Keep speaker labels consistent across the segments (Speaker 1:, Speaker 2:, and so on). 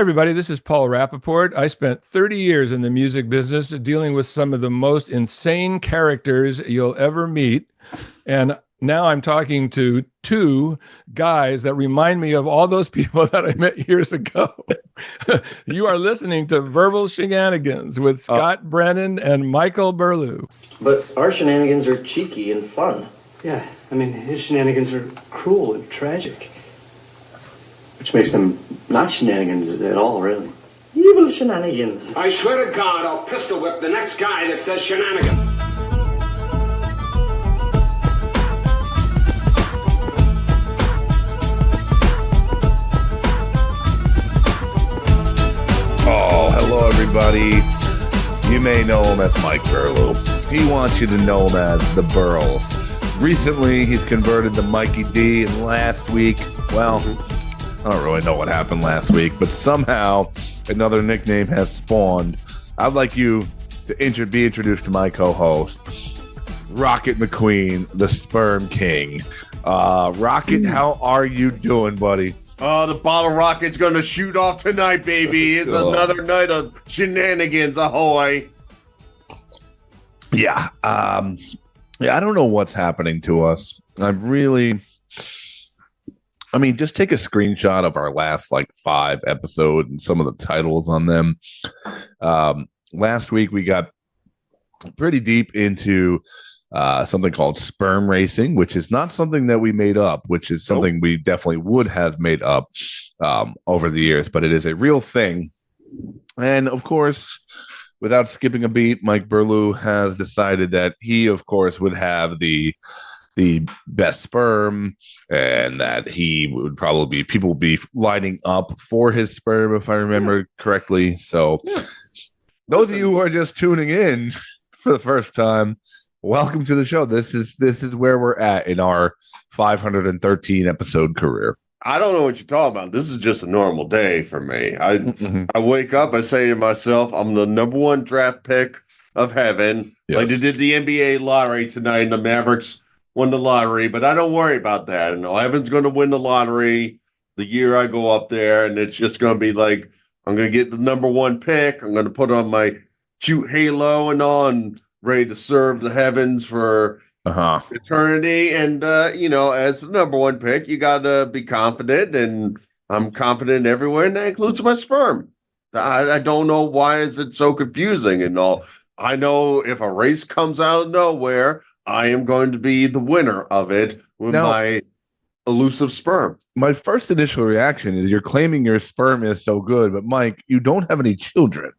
Speaker 1: Everybody, this is Paul Rappaport. I spent 30 years in the music business dealing with some of the most insane characters you'll ever meet. And now I'm talking to two guys that remind me of all those people that I met years ago. You are listening to Verbal Shenanigans with Scott Brennan and Michael Burlew.
Speaker 2: But our shenanigans are cheeky and fun.
Speaker 3: Yeah, I mean, his shenanigans are cruel and tragic. Which makes them not shenanigans at all, really.
Speaker 2: Evil shenanigans.
Speaker 4: I swear to God, I'll pistol whip the next guy that says shenanigans.
Speaker 5: Oh, hello, everybody. You may know him as Mike Burlew. He wants you to know him as the Burls. Recently, he's converted to Mikey D, and last week, well, I don't really know what happened last week, but somehow another nickname has spawned. I'd like you to be introduced to my co-host, Rocket McQueen, the Sperm King. Rocket, how are you doing, buddy?
Speaker 6: The bottle rocket's gonna shoot off tonight, baby. It's another night of shenanigans. Ahoy!
Speaker 5: Yeah, I don't know what's happening to us. Just take a screenshot of our last 5 episodes and some of the titles on them. Last week we got pretty deep into something called sperm racing, which is not something that we made up, which is something we definitely would have made up over the years, but it is a real thing. And of course, without skipping a beat, Mike Burlew has decided that he, of course, would have the best sperm, and that he would probably people would be lining up for his sperm, if I remember correctly. So those of you who are just tuning in for the first time, welcome to the show. This is where we're at in our 513 episode career.
Speaker 6: I don't know what you're talking about. This is just a normal day for me. I wake up, I say to myself, I'm the number one draft pick of heaven.
Speaker 5: Yes.
Speaker 6: Like they did the NBA lottery tonight, and the Mavericks won the lottery, but I don't worry about that. Heaven's going to win the lottery the year I go up there, and it's just going to be like, I'm going to get the number one pick. I'm going to put on my cute halo and all, and ready to serve the heavens for eternity. And, as the number one pick, you got to be confident, and I'm confident everywhere, and that includes my sperm. I don't know why is it so confusing and all. I know if a race comes out of nowhere, I am going to be the winner of it with my elusive sperm.
Speaker 5: My first initial reaction is you're claiming your sperm is so good, but Mike, you don't have any children.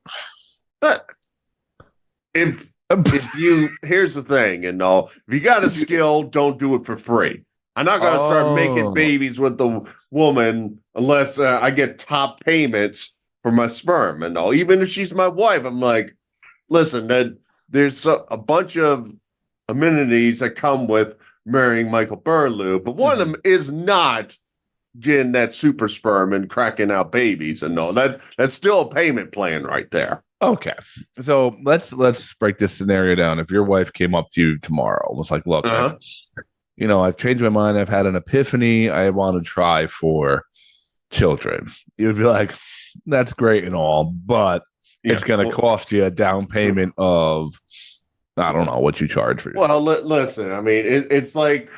Speaker 6: Here's the thing, if you got a skill, don't do it for free. I'm not going to start making babies with the woman unless I get top payments for my sperm and all. Even if she's my wife, I'm like, listen, there's a bunch of amenities that come with marrying Michael Burlew, but one of them is not getting that super sperm and cracking out babies and all. That's still a payment plan right there.
Speaker 5: Okay, so let's break this scenario down. If your wife came up to you tomorrow and was like, look, I've changed my mind, I've had an epiphany, I want to try for children, you'd be like, that's great and all, but it's going to cost you a down payment of, I don't know what you charge for yourself.
Speaker 6: Well, listen, it's like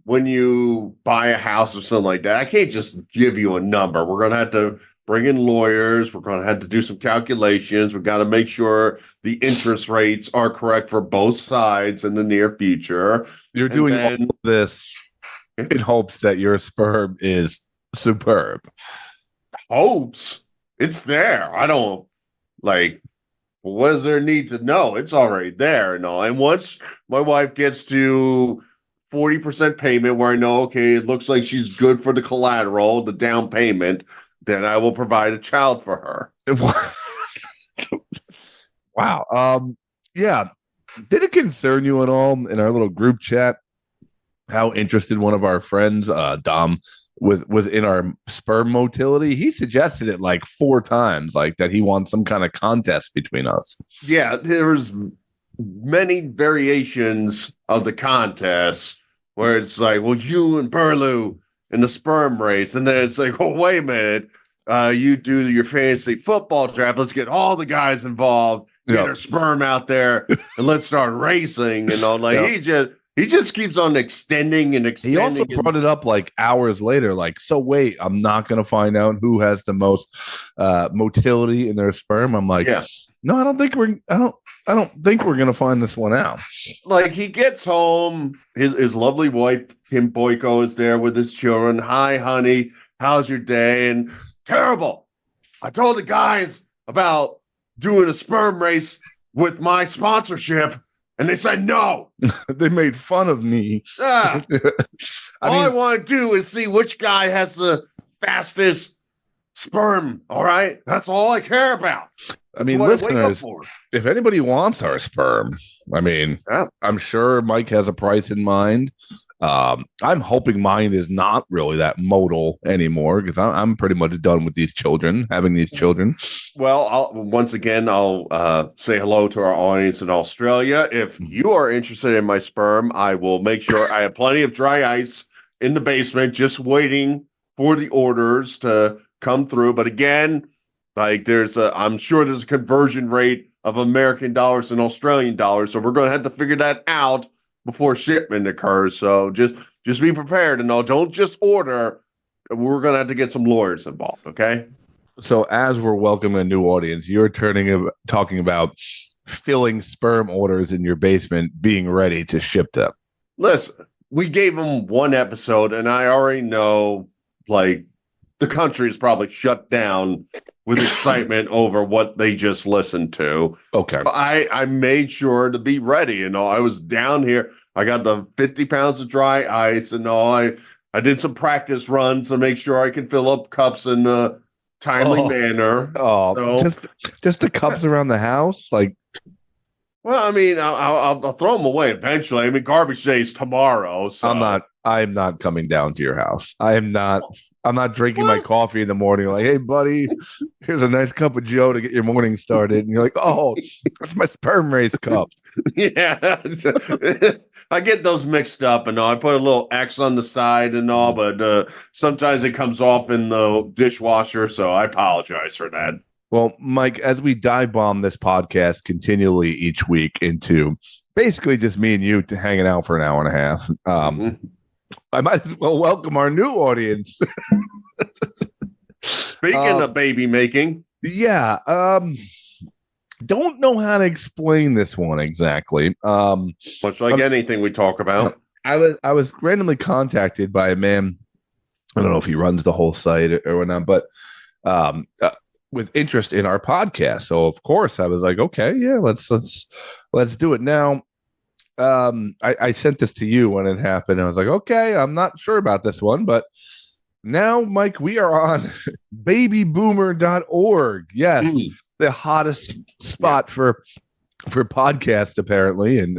Speaker 6: when you buy a house or something like that. I can't just give you a number. We're going to have to bring in lawyers. We're going to have to do some calculations. We've got to make sure the interest rates are correct for both sides in the near future.
Speaker 5: You're doing all of this in hopes that your sperm is superb.
Speaker 6: Hopes? It's there. I don't, what does there need to know? It's already there and all. And once my wife gets to 40% payment where I know, okay, it looks like she's good for the collateral, the down payment, then I will provide a child for her.
Speaker 5: Wow. Yeah. Did it concern you at all in our little group chat how interested one of our friends, Dom, was in our sperm motility? He suggested it 4 times, that he wants some kind of contest between us.
Speaker 6: Yeah, there's many variations of the contest where it's like, well, you and Burlew in the sperm race, and then it's like, oh, wait a minute, you do your fantasy football draft. Let's get all the guys involved, get
Speaker 5: Yeah.
Speaker 6: our sperm out there, and let's start racing. And all like he just keeps on extending and extending.
Speaker 5: He also brought it up like hours later, like, so wait, I'm not gonna find out who has the most motility in their sperm. I'm like, no, I don't think we're gonna find this one out.
Speaker 6: Like, he gets home, his lovely wife, Kim Boyko, is there with his children. Hi, honey, how's your day? And terrible. I told the guys about doing a sperm race with my sponsorship, and they said no.
Speaker 5: They made fun of me.
Speaker 6: All I want to do is see which guy has the fastest sperm. All right, that's all I care about.
Speaker 5: I mean, listeners, if anybody wants our sperm, I mean, I'm sure Mike has a price in mind. I'm hoping mine is not really that modal anymore, because I'm pretty much done with having these children.
Speaker 6: Well, I'll say hello to our audience in Australia. If you are interested in my sperm, I will make sure I have plenty of dry ice in the basement, just waiting for the orders to come through. But again, like, I'm sure there's a conversion rate of American dollars and Australian dollars, so we're going to have to figure that out before shipment occurs. So just be prepared, and don't just order. We're going to have to get some lawyers involved, okay?
Speaker 5: So as we're welcoming a new audience, you're talking about filling sperm orders in your basement, being ready to ship them.
Speaker 6: Listen, we gave them one episode, and I already know, like, the country is probably shut down with excitement over what they just listened to.
Speaker 5: Okay.
Speaker 6: So I made sure to be ready, and all. I was down here. I got the 50 pounds of dry ice, and all. I did some practice runs to make sure I can fill up cups in a timely manner.
Speaker 5: Oh, so, just the cups around the house, like.
Speaker 6: Well, I mean, I'll throw them away eventually. I mean, garbage day is tomorrow. So.
Speaker 5: I'm not coming down to your house. I'm not drinking my coffee in the morning. Like, hey, buddy, here's a nice cup of Joe to get your morning started. And you're like, oh, that's my sperm race cup.
Speaker 6: Yeah. I get those mixed up and all. I put a little X on the side and all, but sometimes it comes off in the dishwasher. So I apologize for that.
Speaker 5: Well, Mike, as we dive bomb this podcast continually each week into basically just me and you hanging out for an hour and a half, I might as well welcome our new audience.
Speaker 6: Speaking of baby making.
Speaker 5: Yeah. Don't know how to explain this one exactly.
Speaker 6: Much like anything we talk about.
Speaker 5: I was randomly contacted by a man. I don't know if he runs the whole site or whatnot, but with interest in our podcast. So of course I was like, okay, yeah, let's do it. Now, I sent this to you when it happened. I was like, okay, I'm not sure about this one, but now, Mike, we are on babyboomer.org. Yes, the hottest spot for podcasts, apparently. And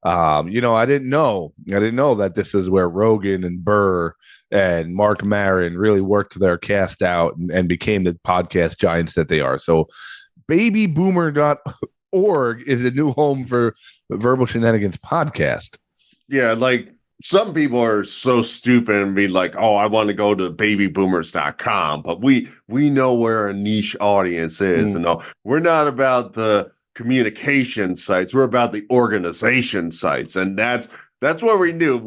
Speaker 5: I didn't know that this is where Rogan and Burr and Mark Maron really worked their cast out and became the podcast giants that they are. So babyboomer.org is a new home for the Verbal Shenanigans podcast.
Speaker 6: Yeah, like some people are so stupid and be like, oh, I want to go to babyboomers.com, but we know where our niche audience is. And no, we're not about the communication sites, we're about the organization sites. And that's what we knew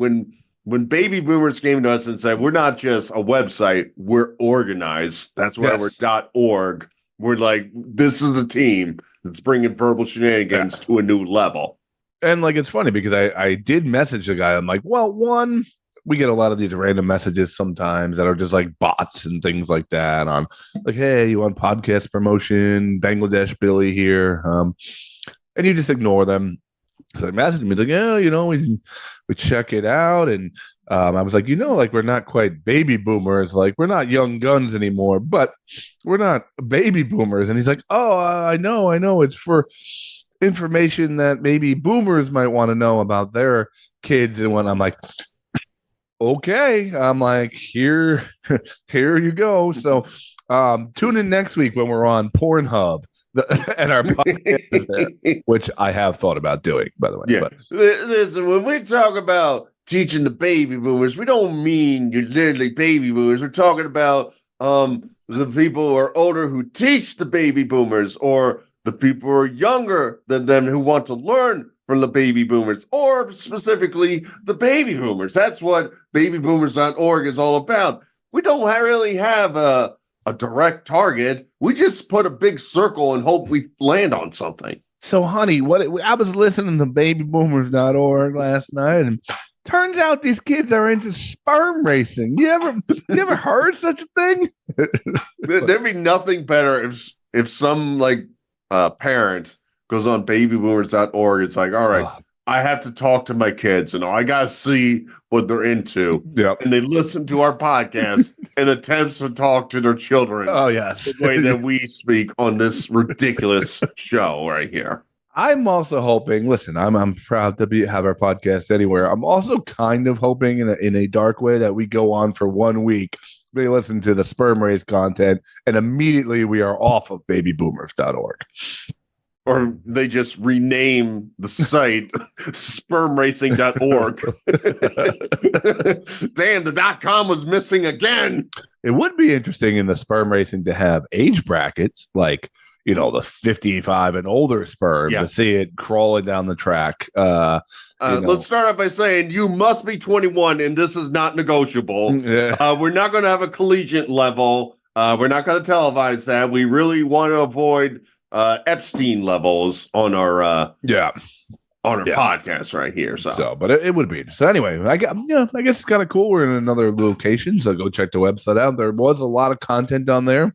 Speaker 6: when baby boomers came to us and said, we're not just a website, we're organized. That's why we're .org. We're like, this is the team that's bringing Verbal Shenanigans to a new level.
Speaker 5: And like, it's funny because I did message the guy. I'm like, well, one, we get a lot of these random messages sometimes that are just like bots and things like that on like, hey, you want podcast promotion? Bangladesh Billy here. And you just ignore them. So I messaged him. He's like, yeah, we check it out. And I was like, like we're not quite baby boomers. Like we're not young guns anymore, but we're not baby boomers. And he's like, oh, I know. It's for information that maybe boomers might want to know about their kids. And when I'm like, okay, I'm like, here you go. So tune in next week when we're on Pornhub and our podcast is there, which I have thought about doing, by the way.
Speaker 6: Yeah. Listen, when we talk about teaching the baby boomers, we don't mean you're literally baby boomers. We're talking about the people who are older who teach the baby boomers, or the people who are younger than them who want to learn from the baby boomers, or specifically the baby boomers. That's what babyboomers.org is all about. We don't really have a direct target. We just put a big circle and hope we land on something.
Speaker 5: So, honey, I was listening to babyboomers.org last night, and turns out these kids are into sperm racing. You ever heard such a thing?
Speaker 6: There'd be nothing better if some parent goes on babyboomers.org. It's like, all right, I have to talk to my kids and I gotta see what they're into.
Speaker 5: Yeah.
Speaker 6: And they listen to our podcast and attempts to talk to their children.
Speaker 5: Oh, yes.
Speaker 6: The way that we speak on this ridiculous show right here.
Speaker 5: I'm also hoping, listen, I'm proud to have our podcast anywhere. I'm also kind of hoping in a dark way that we go on for 1 week. They listen to the sperm race content and immediately we are off of babyboomers.org.
Speaker 6: Or they just rename the site spermracing.org. Damn, the .com was missing again.
Speaker 5: It would be interesting in the sperm racing to have age brackets, like, the 55 and older sperm, to see it crawling down the track.
Speaker 6: Let's start off by saying you must be 21 and this is not negotiable.
Speaker 5: Yeah.
Speaker 6: We're not going to have a collegiate level. We're not going to televise that. We really want to avoid Epstein levels on our podcast right here.
Speaker 5: But it would be. So anyway, I guess it's kind of cool. We're in another location, so go check the website out. There was a lot of content on there.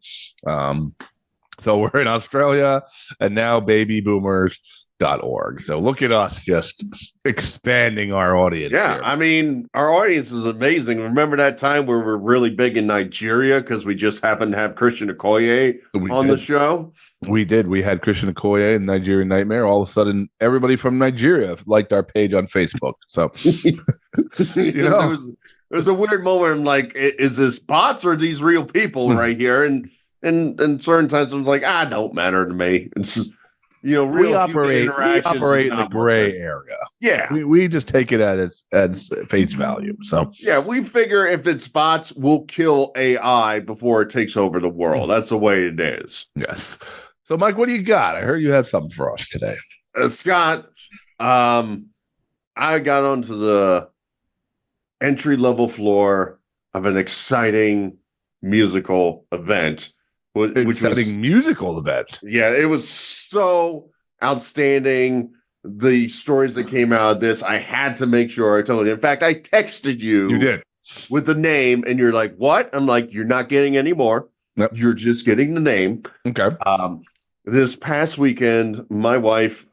Speaker 5: So we're in Australia and now babyboomers.org. So look at us just expanding our audience.
Speaker 6: Yeah,
Speaker 5: here.
Speaker 6: I mean, our audience is amazing. Remember that time where we were really big in Nigeria because we just happened to have Christian Okoye on the show?
Speaker 5: We did. We had Christian Okoye and Nigerian Nightmare. All of a sudden, everybody from Nigeria liked our page on Facebook. So,
Speaker 6: there was a weird moment. I'm like, is this bots or these real people right here? And certain times I'm like, don't matter to me. It's just, real
Speaker 5: we operate in the gray area.
Speaker 6: Yeah,
Speaker 5: we just take it at its face value. So
Speaker 6: yeah, we figure if it's bots, we'll kill AI before it takes over the world. That's the way it is.
Speaker 5: Yes. So Mike, what do you got? I heard you had something for us today.
Speaker 6: Scott, I got onto the entry-level floor of an exciting musical event.
Speaker 5: Musical event.
Speaker 6: Yeah, it was so outstanding. The stories that came out of this, I had to make sure I told you. In fact, I texted you.
Speaker 5: You did.
Speaker 6: With the name, and you're like, what? I'm like, you're not getting any more.
Speaker 5: Yep.
Speaker 6: You're just getting the name.
Speaker 5: Okay.
Speaker 6: This past weekend, my wife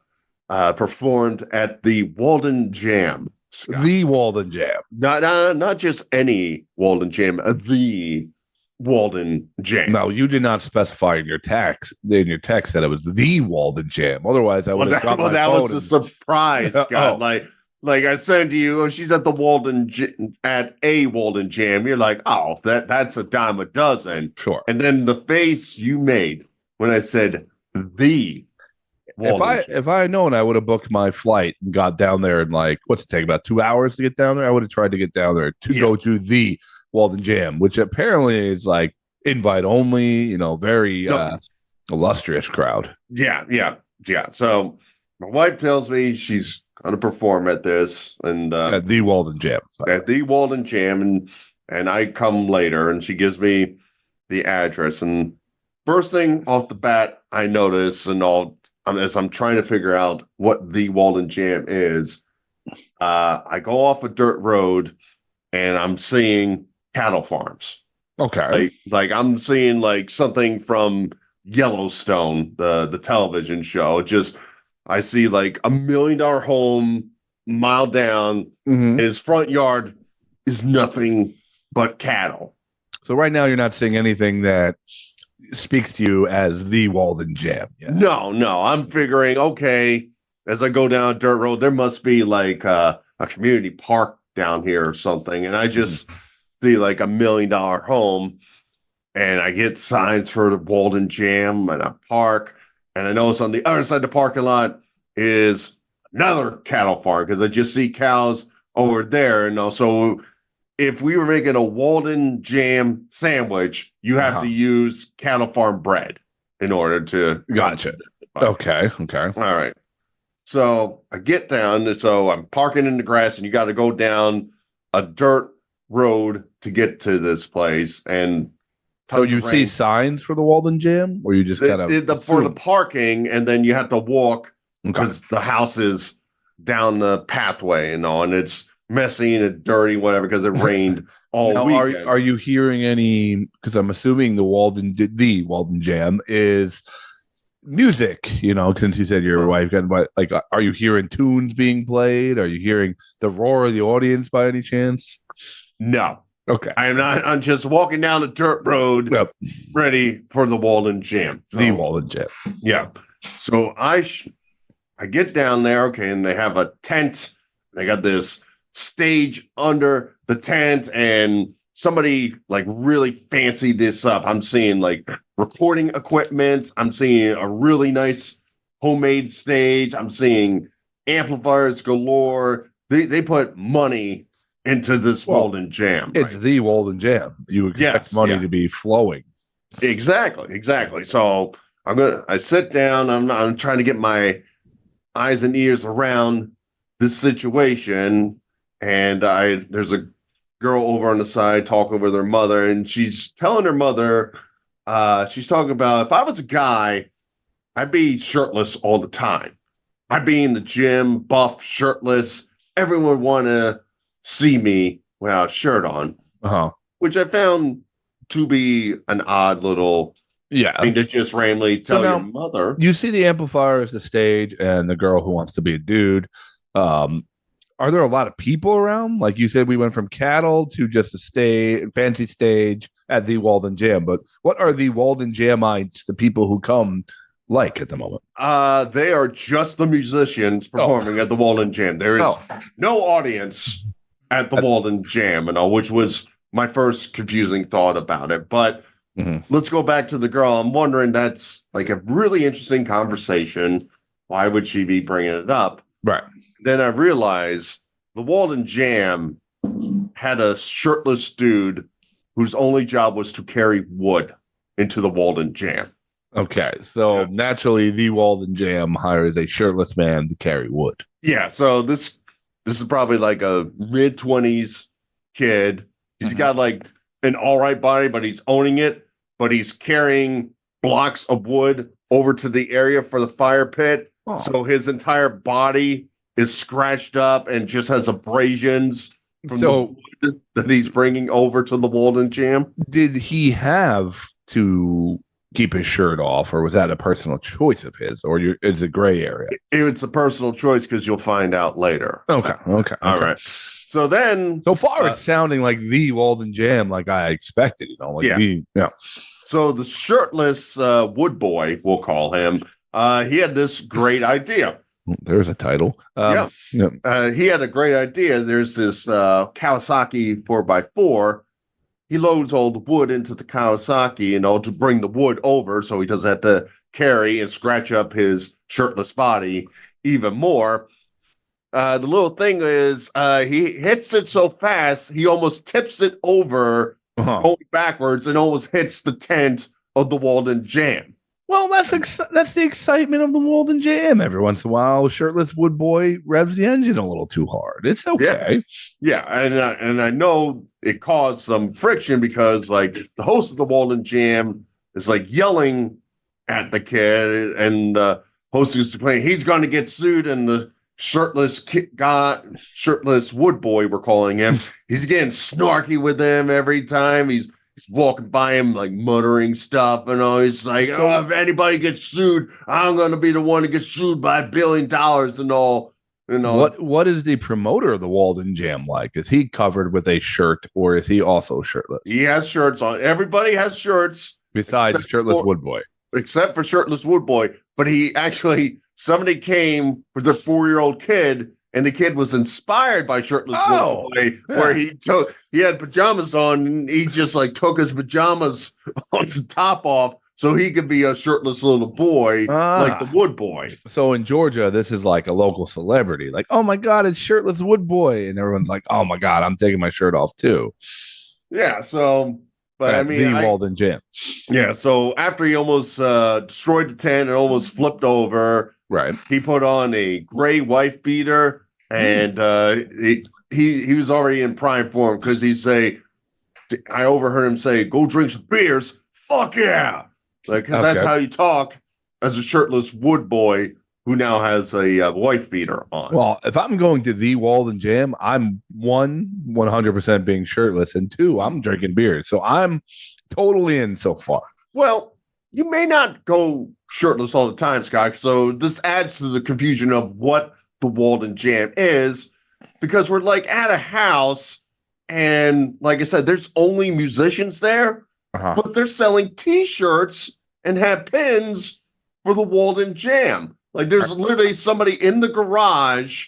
Speaker 6: performed at the Walden Jam. Scott.
Speaker 5: The Walden Jam.
Speaker 6: Not just any Walden Jam, the Walden Jam.
Speaker 5: No, you did not specify in your text that it was the Walden Jam. Otherwise, I would have dropped my phone.
Speaker 6: That was a surprise, Scott.
Speaker 5: Oh.
Speaker 6: Like I said to you, she's at the at a Walden Jam. You're like, oh, that's a dime a dozen.
Speaker 5: Sure.
Speaker 6: And then the face you made when I said the Walden Jam.
Speaker 5: If I had known, I would have booked my flight and got down there in what's it take, about 2 hours to get down there? I would have tried to get down there to go to the Walden Jam, which apparently is invite only, very illustrious crowd.
Speaker 6: Yeah. So my wife tells me she's going to perform at this and
Speaker 5: at the Walden Jam.
Speaker 6: At the Walden Jam, and I come later, and she gives me the address. And first thing off the bat, I notice, as I'm trying to figure out what the Walden Jam is, I go off a dirt road, and I'm seeing cattle farms.
Speaker 5: Okay.
Speaker 6: Like I'm seeing something from Yellowstone, the television show. I see $1 million home mile down.
Speaker 5: Mm-hmm.
Speaker 6: His front yard is nothing but cattle.
Speaker 5: So right now you're not seeing anything that speaks to you as the Walden Jam.
Speaker 6: Yeah. No. I'm figuring, okay, as I go down a dirt road, there must be a community park down here or something. And I just see $1 million home, and I get signs for the Walden Jam and a park. And I notice on the other side of the parking lot is another cattle farm because I just see cows over there. And also if we were making a Walden jam sandwich, you have to use cattle farm bread in order to.
Speaker 5: Gotcha. Okay.
Speaker 6: All right. So I get down, so I'm parking in the grass, and you got to go down a dirt road to get to this place. And
Speaker 5: so you see signs for the Walden Jam, or you just kind of
Speaker 6: for the parking, and then you have to walk because the house is down the pathway and all, and it's messy and dirty, whatever, because it rained all weekend.
Speaker 5: Are you hearing any? Because I'm assuming the Walden Jam is music, since you said your wife got like, are you hearing tunes being played? Are you hearing the roar of the audience by any chance?
Speaker 6: No.
Speaker 5: Okay.
Speaker 6: I am not. I'm just walking down the dirt road, ready for the Walden Jam.
Speaker 5: The Walden Jam.
Speaker 6: Yeah. So I get down there, okay, and they have a tent. They got this stage under the tent, and somebody like really fancied this up. I'm seeing like recording equipment. I'm seeing a really nice homemade stage. I'm seeing amplifiers galore. They put money into this Walden Jam.
Speaker 5: It's the Walden Jam. You expect money to be flowing.
Speaker 6: Exactly. So I sit down. I'm trying to get my eyes and ears around this situation, and there's a girl over on the side talking with her mother, and she's telling her mother, she's talking about, if I was a guy, I'd be shirtless all the time. I'd be in the gym, buff, shirtless. Everyone would want to see me without a shirt on, which I found to be an odd little thing to just randomly tell your mother.
Speaker 5: You see the amplifier as the stage and the girl who wants to be a dude. Are there a lot of people around? Like you said, we went from cattle to just a fancy stage at the Walden Jam. But what are the Walden Jamites, the people who come, like at the moment?
Speaker 6: They are just the musicians performing at the Walden Jam. There is no audience at the Walden Jam, which was my first confusing thought about it. But let's go back to the girl. I'm wondering, that's like a really interesting conversation. Why would she be bringing it up?
Speaker 5: Right.
Speaker 6: Then I realized the Walden Jam had a shirtless dude whose only job was to carry wood into the Walden Jam.
Speaker 5: Okay, so naturally the Walden Jam hires a shirtless man to carry wood.
Speaker 6: Yeah, so this is probably like a mid-20s kid. He's got like an all right body, but he's owning it. But he's carrying blocks of wood over to the area for the fire pit. Oh. So his entire body is scratched up and just has abrasions from the wood that he's bringing over to the Walden Jam.
Speaker 5: Did he have to keep his shirt off, or was that a personal choice of his, or it's a gray area?
Speaker 6: It's a personal choice, because you'll find out later.
Speaker 5: Okay.
Speaker 6: All right. So then,
Speaker 5: so far it's sounding like the Walden Jam, like I expected.
Speaker 6: So the shirtless wood boy, we'll call him. He had this great idea.
Speaker 5: There's a title.
Speaker 6: He had a great idea. There's this Kawasaki 4x4. He loads all the wood into the Kawasaki, to bring the wood over, so he doesn't have to carry and scratch up his shirtless body even more. The little thing is, he hits it so fast, he almost tips it over going backwards and almost hits the tent of the Walden Jam.
Speaker 5: Well, that's the excitement of the Walden Jam. Every once in a while, shirtless wood boy revs the engine a little too hard. It's okay.
Speaker 6: Yeah, and I know it caused some friction, because like the host of the Walden Jam is like yelling at the kid, and the host is playing, he's going to get sued, and the shirtless wood boy, we're calling him, he's getting snarky with him every time. He's walking by him, like muttering stuff, he's like, if anybody gets sued, I'm going to be the one to get sued by $1 billion and all.
Speaker 5: What is the promoter of the Walden Jam like? Is he covered with a shirt, or is he also shirtless?
Speaker 6: He has shirts on. Everybody has shirts.
Speaker 5: Besides shirtless wood boy.
Speaker 6: Except for shirtless wood boy. But somebody came with their 4-year-old kid, and the kid was inspired by shirtless wood boy, where he had pajamas on, and he just like took his pajamas on the top off, so he could be a shirtless little boy like the Wood Boy.
Speaker 5: So in Georgia, this is like a local celebrity. Like, oh my God, it's Shirtless Wood Boy. And everyone's like, oh my God, I'm taking my shirt off too.
Speaker 6: Yeah, so, but
Speaker 5: At the Walden Jam.
Speaker 6: Yeah, so after he almost destroyed the tent and almost flipped over,
Speaker 5: right,
Speaker 6: he put on a gray wife beater, and he was already in prime form because I overheard him say, "Go drink some beers." Fuck yeah, because that's how you talk as a shirtless Wood Boy who now has a wife beater on.
Speaker 5: Well, if I'm going to the Walden Jam, I'm 100% being shirtless, and 2, I'm drinking beer. So I'm totally in so far.
Speaker 6: Well, you may not go shirtless all the time, Scott. So this adds to the confusion of what the Walden Jam is, because we're like at a house, and like I said, there's only musicians there, but they're selling T-shirts and have pins for the Walden Jam. Like there's literally somebody in the garage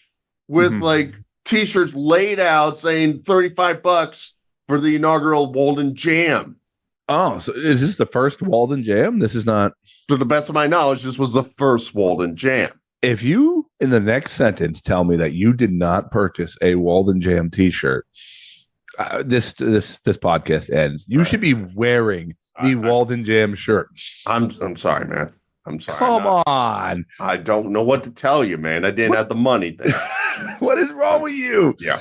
Speaker 6: with like T-shirts laid out saying $35 for the inaugural Walden Jam.
Speaker 5: Oh, so is this the first Walden Jam? This is not.
Speaker 6: To the best of my knowledge, this was the first Walden Jam.
Speaker 5: If you, in the next sentence, tell me that you did not purchase a Walden Jam T-shirt, this podcast ends. You should be wearing the Walden Jam shirt.
Speaker 6: I'm sorry, man. I'm sorry.
Speaker 5: Come on.
Speaker 6: I don't know what to tell you, man. I didn't have the money there.
Speaker 5: What is wrong with you?
Speaker 6: Yeah.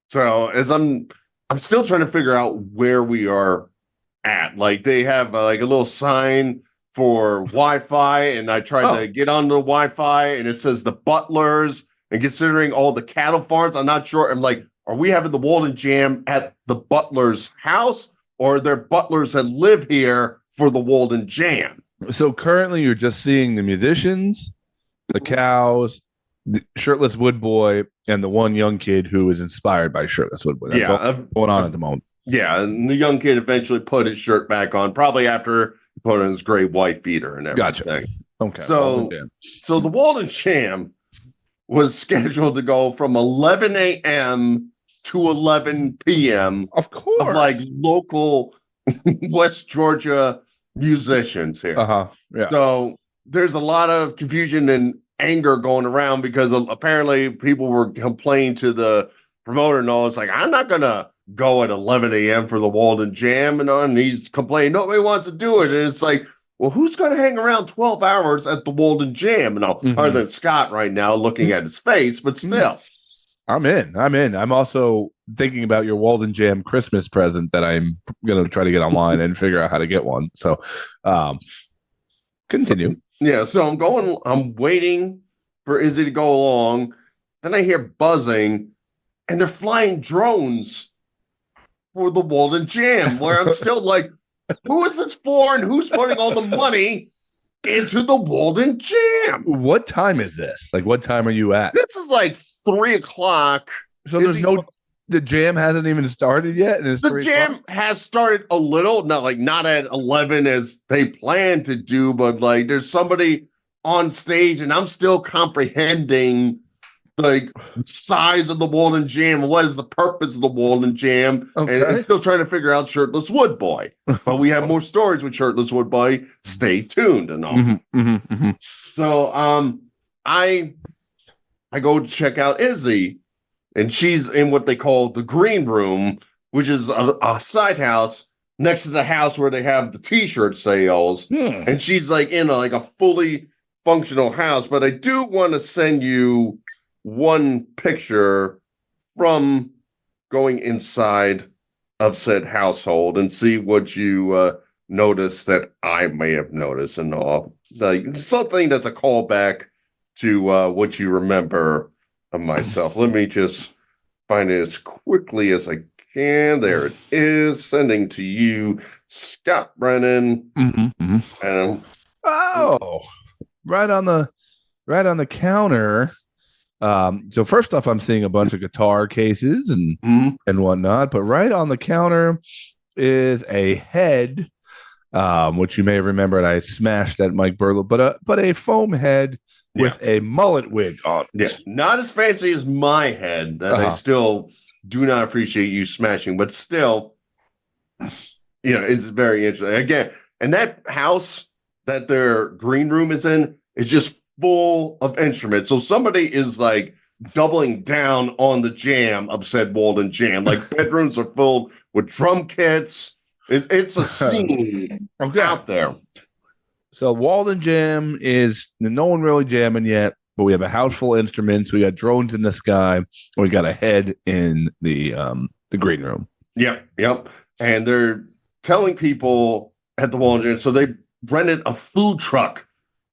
Speaker 6: So as I'm still trying to figure out where we are at. Like they have like a little sign for Wi-Fi, and I tried to get on the Wi-Fi, and it says the Butlers. And considering all the cattle farms, I'm not sure. I'm like, are we having the Walden Jam at the Butler's house, or are there butlers that live here for the Walden Jam?
Speaker 5: So currently, you're just seeing the musicians, the cows, the Shirtless Wood Boy, and the one young kid who is inspired by Shirtless Wood Boy. That's all going on at the moment.
Speaker 6: Yeah, and the young kid eventually put his shirt back on, probably after he put on his gray wife beater and everything.
Speaker 5: Gotcha. Okay.
Speaker 6: So the Walden Jam was scheduled to go from 11 a.m. to 11 p.m.
Speaker 5: Of course.
Speaker 6: Of like local West Georgia musicians here.
Speaker 5: Yeah.
Speaker 6: So there's a lot of confusion and anger going around because apparently people were complaining to the promoter and all. It's like, I'm not going to go at 11 a.m. for the Walden Jam. And he's complaining, nobody wants to do it. And it's like, well, who's going to hang around 12 hours at the Walden Jam? And other than Scott right now looking at his face, but still.
Speaker 5: I'm in. I'm also thinking about your Walden Jam Christmas present that I'm going to try to get online and figure out how to get one. So continue.
Speaker 6: So I'm waiting for Izzy to go along. Then I hear buzzing, and they're flying drones for the Walden Jam, where I'm still like, who is this for, and who's putting all the money into the Walden Jam?
Speaker 5: What time is this? Like, what time are you at?
Speaker 6: This is like 3:00.
Speaker 5: So the jam hasn't even started yet? And
Speaker 6: the jam has started a little, not at 11 as they planned to do, but like there's somebody on stage, and I'm still comprehending like size of the Walden Jam. What is the purpose of the Walden Jam? Okay. And I'm still trying to figure out Shirtless Wood Boy. But we have more stories with Shirtless Wood Boy. Stay tuned and all. So I go check out Izzy, and she's in what they call the green room, which is a side house next to the house where they have the T-shirt sales. And she's like in a fully functional house. But I do want to send you one picture from going inside of said household and see what you notice that I may have noticed and all. Like something that's a callback to what you remember of myself. Let me just find it as quickly as I can. There it is. Sending to you, Scott Brennan. And
Speaker 5: right on the counter. So first off, I'm seeing a bunch of guitar cases and whatnot, but right on the counter is a head, which you may remember I smashed at Mike Burlow, but a foam head with a mullet wig on.
Speaker 6: Yeah, not as fancy as my head that I still do not appreciate you smashing, but still, it's very interesting. Again, And that house that their green room is in is just full of instruments. So somebody is like doubling down on the jam of said Walden Jam. Like bedrooms are filled with drum kits. It's a scene out there.
Speaker 5: So Walden Jam is no one really jamming yet, but we have a house full of instruments. We got drones in the sky. And we got a head in the green room.
Speaker 6: Yep. And they're telling people at the Walden Jam. So they rented a food truck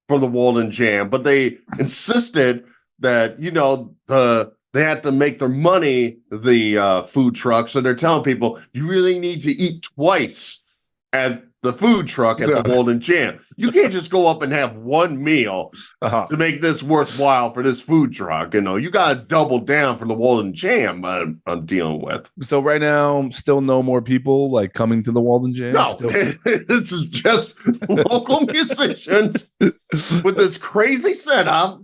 Speaker 6: for the Walden Jam, but they insisted that, you know, they had to make their money, the food truck. So they're telling people, you really need to eat twice at the food truck at the Walden Jam. You can't just go up and have one meal to make this worthwhile for this food truck. You know, you got to double down for the Walden Jam I'm dealing with.
Speaker 5: So right now, still no more people like coming to the Walden Jam?
Speaker 6: No, this is just local musicians with this crazy setup,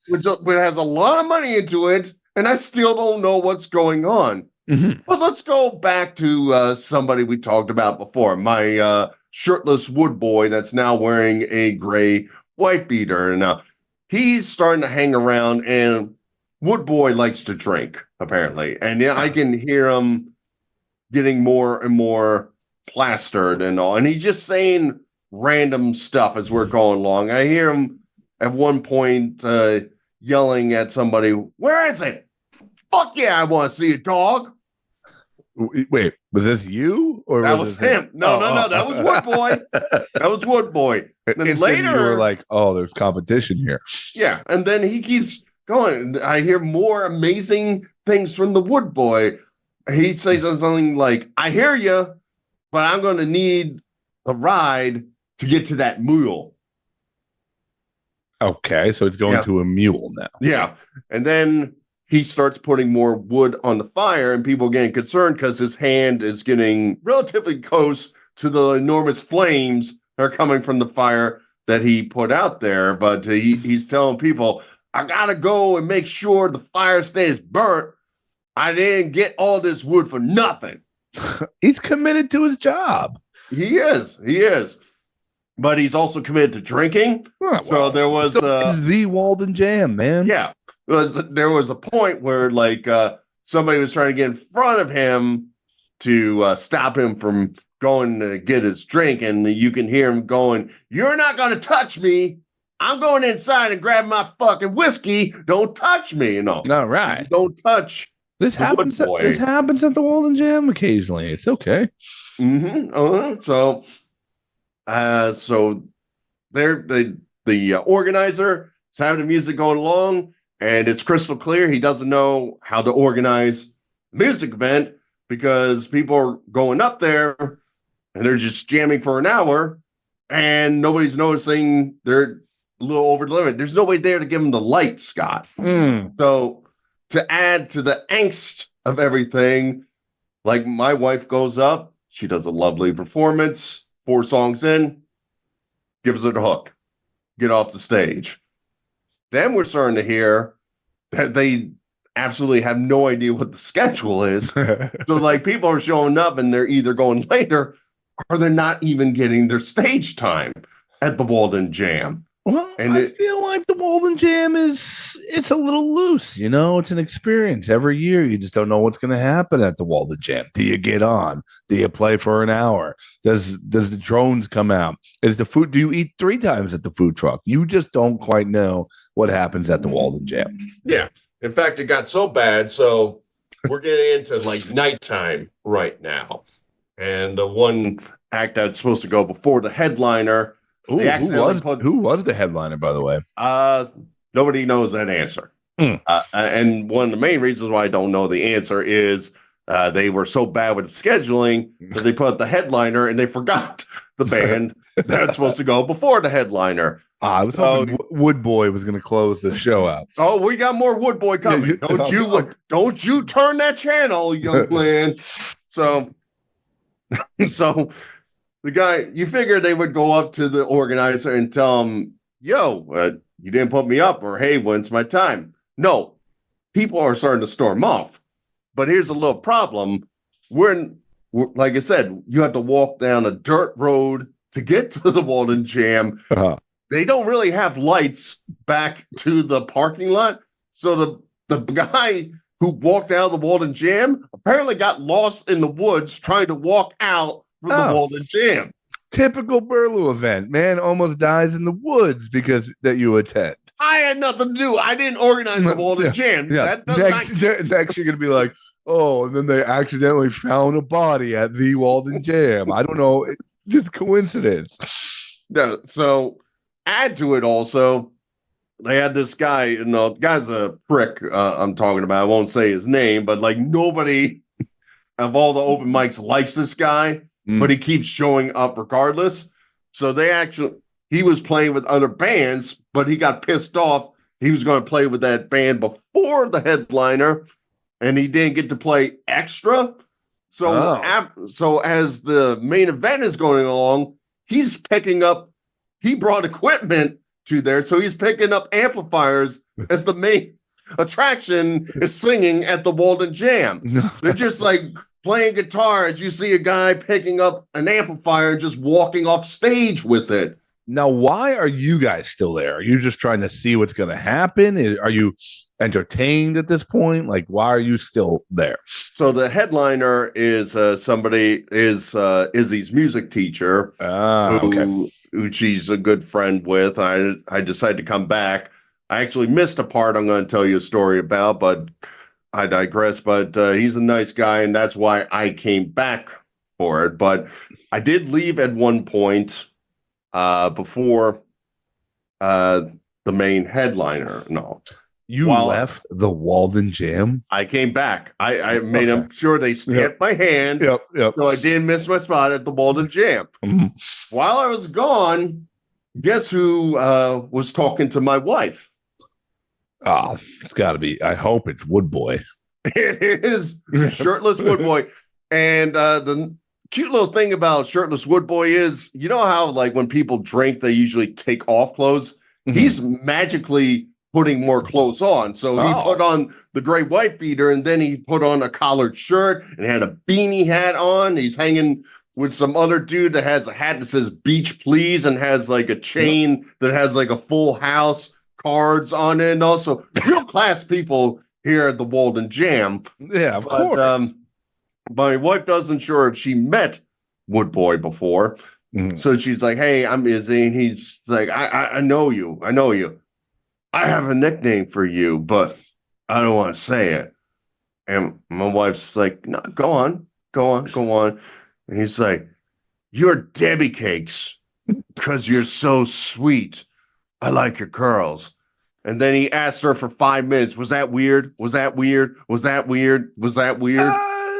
Speaker 6: which has a lot of money into it, and I still don't know what's going on. Mm-hmm. But let's go back to somebody we talked about before, my shirtless wood boy that's now wearing a gray white beater. And now he's starting to hang around, and wood boy likes to drink, apparently. And yeah, I can hear him getting more and more plastered and all. And he's just saying random stuff as we're going along. I hear him at one point yelling at somebody, "Where is it? Fuck yeah, I want to see a dog."
Speaker 5: Wait, was this you or
Speaker 6: that was him? No, that was Wood Boy. That was Wood Boy. And then later,
Speaker 5: you were like, "Oh, there's competition here."
Speaker 6: Yeah, and then he keeps going. I hear more amazing things from the Wood Boy. He says something like, "I hear you, but I'm going to need a ride to get to that mule."
Speaker 5: Okay, so it's going to a mule now.
Speaker 6: Yeah, and then he starts putting more wood on the fire, and people are getting concerned because his hand is getting relatively close to the enormous flames that are coming from the fire that he put out there. But he's telling people, "I got to go and make sure the fire stays burnt. I didn't get all this wood for nothing."
Speaker 5: He's committed to his job.
Speaker 6: He is. But he's also committed to drinking. So there was
Speaker 5: the Walden Jam, man.
Speaker 6: Yeah. There was a point where like somebody was trying to get in front of him to stop him from going to get his drink, and you can hear him going, "You're not going to touch me. I'm going inside and grab my fucking whiskey. Don't touch me." You know.
Speaker 5: All right.
Speaker 6: Don't touch.
Speaker 5: This happens. This happens at the Walden Jam occasionally. It's okay.
Speaker 6: Mm-hmm. So they're the organizer is having the music going along. And it's crystal clear he doesn't know how to organize a music event because people are going up there and they're just jamming for an hour and nobody's noticing they're a little over the limit. There's nobody there to give them the light, Scott. So to add to the angst of everything, like my wife goes up, she does a lovely performance, 4 songs in, gives it a hook, get off the stage. Then we're starting to hear that they absolutely have no idea what the schedule is. So like people are showing up and they're either going later or they're not even getting their stage time at the Walden Jam.
Speaker 5: Well, and I feel like the Walden Jam it's a little loose, you know, it's an experience. Every year you just don't know what's going to happen at the Walden Jam. Do you get on? Do you play for an hour? Does the drones come out? Do you eat 3 times at the food truck? You just don't quite know what happens at the Walden Jam.
Speaker 6: Yeah. In fact, it got so bad, so we're getting into like nighttime right now. And the one act that's supposed to go before the headliner.
Speaker 5: Ooh, who was the headliner, by the way?
Speaker 6: Nobody knows that answer. And one of the main reasons why I don't know the answer is they were so bad with scheduling that they put the headliner and they forgot the band that's supposed to go before the headliner.
Speaker 5: I was hoping Wood Boy was going to close the show out.
Speaker 6: Oh, we got more Wood Boy coming. Don't you turn that channel, young man. So the guy, you figure they would go up to the organizer and tell him, "Yo, you didn't put me up," or "Hey, when's my time?" No, people are starting to storm off. But here's a little problem. We're like I said, you have to walk down a dirt road to get to the Walden Jam, they don't really have lights back to the parking lot. So the guy who walked out of the Walden Jam apparently got lost in the woods trying to walk out from the Walden Jam.
Speaker 5: Typical Burlew event. Man almost dies in the woods because that you attend.
Speaker 6: I had nothing to do. I didn't organize the Walden Jam.
Speaker 5: Yeah. Next, you're going to be like, oh, and then they accidentally found a body at the Walden Jam. I don't know. It's just coincidence.
Speaker 6: Yeah, so add to it also, they had this guy, and the guy's a prick I'm talking about. I won't say his name, but like nobody of all the open mics likes this guy, but he keeps showing up regardless. So he was playing with other bands, but he got pissed off. He was going to play with that band before the headliner, and he didn't get to play extra. So, so as the main event is going along, he's picking up, he brought equipment to there, so he's picking up amplifiers as the main attraction is singing at the Walden Jam. They're just like playing guitar as you see a guy picking up an amplifier and just walking off stage with it.
Speaker 5: Now, why are you guys still there? Are you just trying to see what's going to happen? Are you entertained at this point? Like, why are you still there?
Speaker 6: So the headliner is Izzy's music teacher, who she's a good friend with. I decided to come back. I actually missed a part I'm going to tell you a story about, but I digress. But he's a nice guy, and that's why I came back for it. But I did leave at one point before the main headliner. No.
Speaker 5: You left the Walden Jam?
Speaker 6: I came back. I made them sure they stamped my hand. So I didn't miss my spot at the Walden Jam. While I was gone, guess who was talking to my wife?
Speaker 5: Oh, it's got to be. I hope it's Woodboy.
Speaker 6: It is Shirtless Woodboy. And the cute little thing about Shirtless Woodboy is, you know how like when people drink, they usually take off clothes? He's magically putting more clothes on. So he put on the gray white beater, and then he put on a collared shirt and had a beanie hat on. He's hanging with some other dude that has a hat that says Beach Please and has like a chain that has like a Full House cards on it. And also real class people here at the Walden Jam.
Speaker 5: Yeah, of course.
Speaker 6: My wife doesn't sure if she met Woodboy before. So she's like, hey, I'm Izzy. And he's like, I know you. I know you. I have a nickname for you, but I don't want to say it. And my wife's like, no, go on. And he's like, you're Debbie Cakes because you're so sweet. I like your curls. And then he asked her for 5 minutes. Was that weird? Was that weird? Was that weird? Was that weird?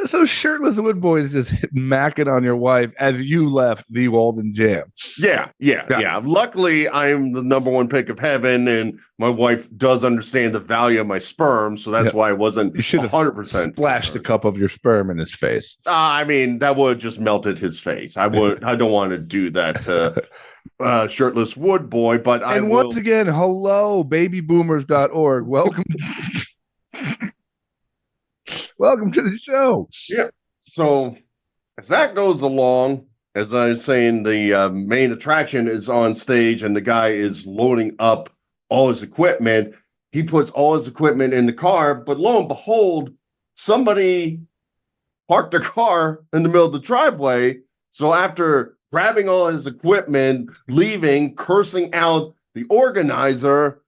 Speaker 5: So Shirtless Woodboy is just macking on your wife as you left the Walden Jam.
Speaker 6: Yeah. Luckily, I'm the number one pick of heaven, and my wife does understand the value of my sperm, so that's why I wasn't 100%
Speaker 5: splashed a cup of your sperm in his face.
Speaker 6: I mean, that would have just melted his face. I don't want to do that to Shirtless Woodboy, but
Speaker 5: once again, hello, babyboomers.org. Welcome to the show.
Speaker 6: Yeah. So as that goes along, as I was saying, the main attraction is on stage and the guy is loading up all his equipment. He puts all his equipment in the car, but lo and behold, somebody parked their car in the middle of the driveway. So after grabbing all his equipment, leaving, cursing out the organizer,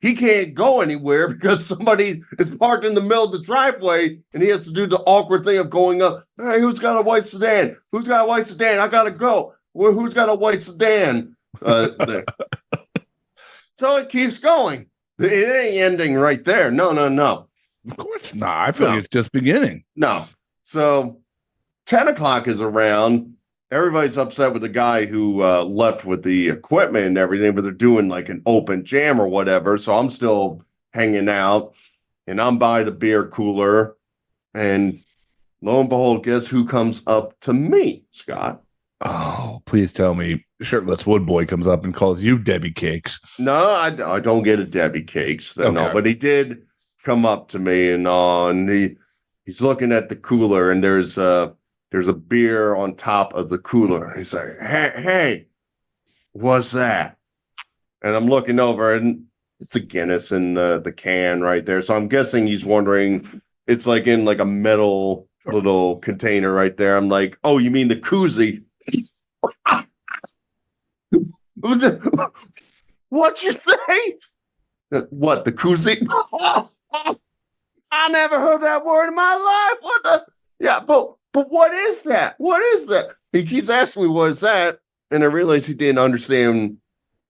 Speaker 6: he can't go anywhere because somebody is parked in the middle of the driveway and he has to do the awkward thing of going up. Hey, who's got a white sedan? Who's got a white sedan? I got to go. Well, who's got a white sedan? So it keeps going. It ain't ending right there. No.
Speaker 5: Of course not. I feel like it's just beginning.
Speaker 6: No. So 10 o'clock is around. Everybody's upset with the guy who left with the equipment and everything, but they're doing like an open jam or whatever. So I'm still hanging out, and I'm by the beer cooler. And lo and behold, guess who comes up to me, Scott?
Speaker 5: Oh, please tell me Shirtless Woodboy comes up and calls you Debbie Cakes.
Speaker 6: No, I don't get a Debbie Cakes. No, but he did come up to me, and he's looking at the cooler, and there's a beer on top of the cooler. He's like, hey, what's that? And I'm looking over, and it's a Guinness in the can right there. So I'm guessing he's wondering, it's like in like a metal little container right there. I'm like, oh, you mean the koozie? What'd you say? What, the koozie? I never heard that word in my life. What the? Yeah, but what is that? What is that? He keeps asking me, what is that? And I realized he didn't understand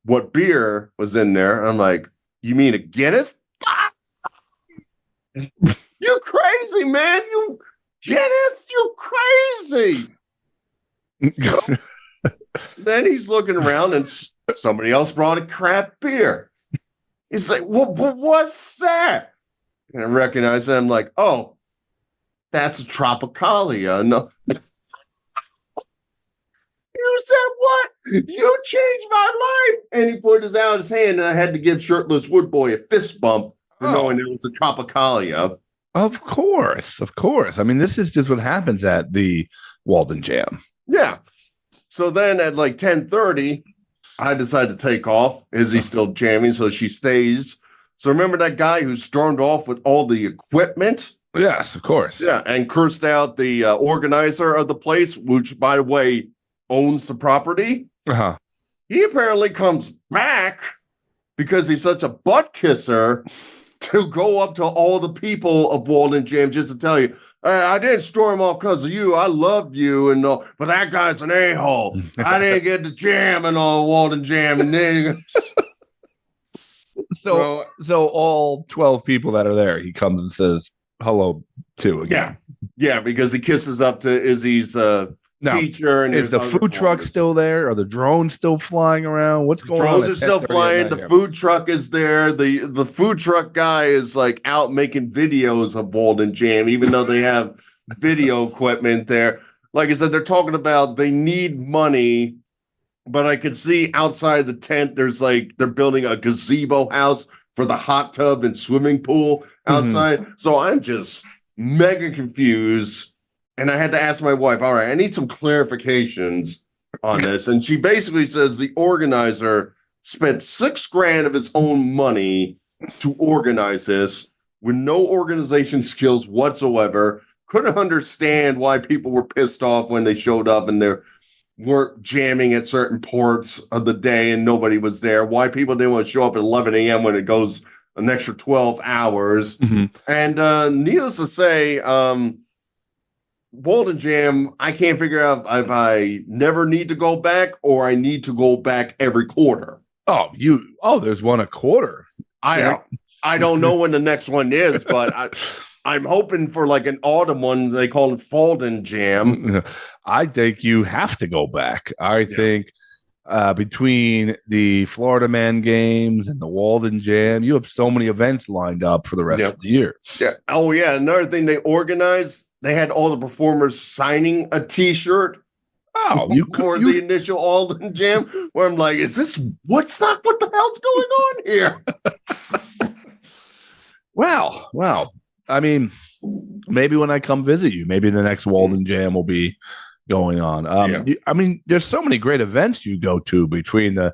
Speaker 6: what beer was in there. I'm like, you mean a Guinness? You crazy, man. You Guinness, you crazy. So, then he's looking around and somebody else brought a crap beer. He's like, well, what's that? And I recognize it. I'm like, oh, that's a Tropicalia. No. You said what? You changed my life. And he put his out his hand, and I had to give Shirtless Woodboy a fist bump for knowing it was a Tropicalia.
Speaker 5: Of course. I mean, this is just what happens at the Walden Jam.
Speaker 6: Yeah. So then at like 10:30, I decided to take off. Izzy's still jamming, so she stays. So remember that guy who stormed off with all the equipment?
Speaker 5: Yes, of course.
Speaker 6: Yeah, and cursed out the organizer of the place, which, by the way, owns the property.
Speaker 5: Uh-huh.
Speaker 6: He apparently comes back because he's such a butt kisser to go up to all the people of Walden Jam just to tell you, I didn't storm off because of you. I loved you, and all, but that guy's an a-hole. I didn't get to jam and all Walden Jam. And then
Speaker 5: so all 12 people that are there, he comes and says hello to again.
Speaker 6: Yeah, because he kisses up to Izzy's teacher. And
Speaker 5: is the food truck still there? Are the drones still flying around? What's going on?
Speaker 6: Drones are still flying. The food truck is there. The food truck guy is like out making videos of Walden Jam, even though they have video equipment there. Like I said, they're talking about they need money, but I could see outside the tent, there's like they're building a gazebo house for the hot tub and swimming pool outside. Mm-hmm. So I'm just mega confused. And I had to ask my wife, all right, I need some clarifications on this. And she basically says the organizer spent $6,000 of his own money to organize this with no organization skills whatsoever. Couldn't understand why people were pissed off when they showed up and they weren't jamming at certain ports of the day and nobody was there. Why people didn't want to show up at 11 a.m. when it goes an extra 12 hours. Mm-hmm. And needless to say, Walden Jam, I can't figure out if I never need to go back or I need to go back every quarter.
Speaker 5: There's one a quarter.
Speaker 6: I don't know when the next one is, but I'm hoping for like an autumn one. They call it Falden Jam.
Speaker 5: I think you have to go back. I think between the Florida Man games and the Walden Jam, you have so many events lined up for the rest of the year.
Speaker 6: Yeah. Oh, yeah. Another thing they organized, they had all the performers signing a T-shirt.
Speaker 5: Oh,
Speaker 6: the initial Walden Jam, where I'm like, what the hell's going on here?
Speaker 5: Wow. I mean, maybe when I come visit you, maybe the next Walden Jam will be going on. I mean, there's so many great events you go to between the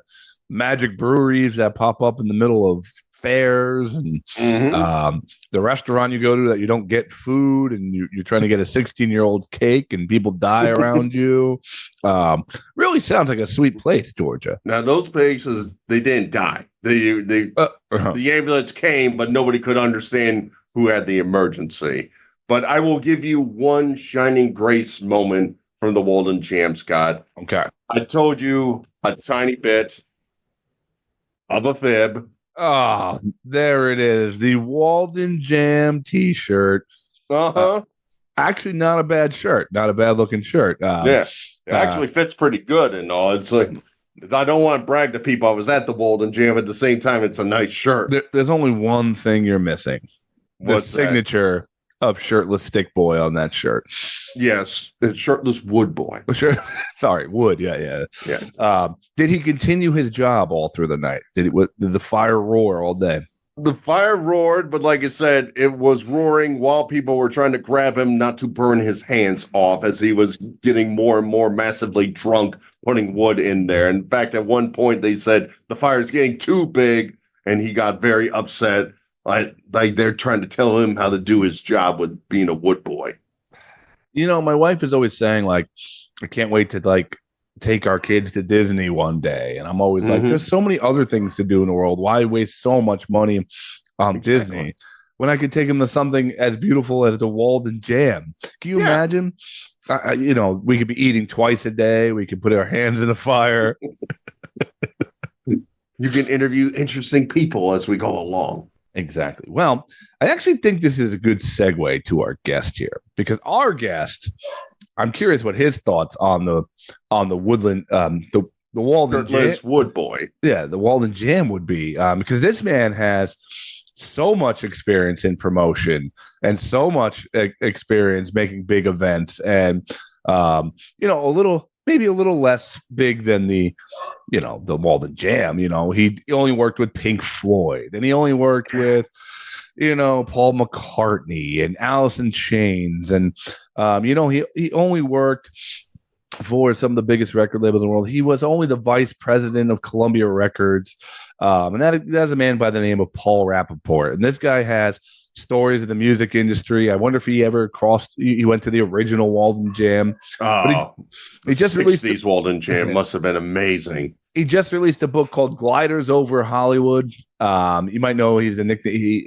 Speaker 5: magic breweries that pop up in the middle of fairs and the restaurant you go to that you don't get food and you're trying to get a 16-year-old cake and people die around you. Really sounds like a sweet place, Georgia.
Speaker 6: Now, those places, they didn't die. The ambulance came, but nobody could understand who had the emergency. But I will give you one shining grace moment from the Walden Jam, Scott.
Speaker 5: Okay.
Speaker 6: I told you a tiny bit of a fib.
Speaker 5: Oh, there it is. The Walden Jam t-shirt. Actually, not a bad shirt. Not a bad looking shirt.
Speaker 6: It actually fits pretty good and all. It's like, I don't want to brag to people I was at the Walden Jam. At the same time, it's a nice shirt.
Speaker 5: There's only one thing you're missing.
Speaker 6: What's
Speaker 5: the signature of Shirtless Stick Boy on that shirt.
Speaker 6: Yes, it's Shirtless Wood Boy.
Speaker 5: Sure. Sorry, Wood. Yeah. Did he continue his job all through the night? Did the fire roar all day?
Speaker 6: the fire roared, but like I said, it was roaring while people were trying to grab him not to burn his hands off as he was getting more and more massively drunk, putting wood in there. In fact, at one point they said the fire is getting too big, and he got very upset. Like they're trying to tell him how to do his job with being a wood boy.
Speaker 5: My wife is always saying, like, I can't wait to like take our kids to Disney one day. And I'm always like, there's so many other things to do in the world. Why waste so much money on Disney when I could take them to something as beautiful as the Walden Jam? Can you imagine? We could be eating twice a day. We could put our hands in the fire.
Speaker 6: You can interview interesting people as we go along.
Speaker 5: Exactly. Well, I actually think this is a good segue to our guest here, because our guest, I'm curious what his thoughts on the Woodland, the Walden Jam,
Speaker 6: wood boy.
Speaker 5: Yeah, the Walden Jam would be, because this man has so much experience in promotion and so much experience making big events, and maybe a little less big than the Walden Jam. He only worked with Pink Floyd, and he only worked with Paul McCartney and Alice in Chains, and he only worked for some of the biggest record labels in the world. He was only the vice president of Columbia Records, and that's a man by the name of Paul Rappaport. And this guy has stories of the music industry. I wonder if he ever he went to the original Walden Jam.
Speaker 6: Oh,
Speaker 5: he just released
Speaker 6: these Walden Jam must have been amazing.
Speaker 5: He just released a book called Gliders Over Hollywood. You might know he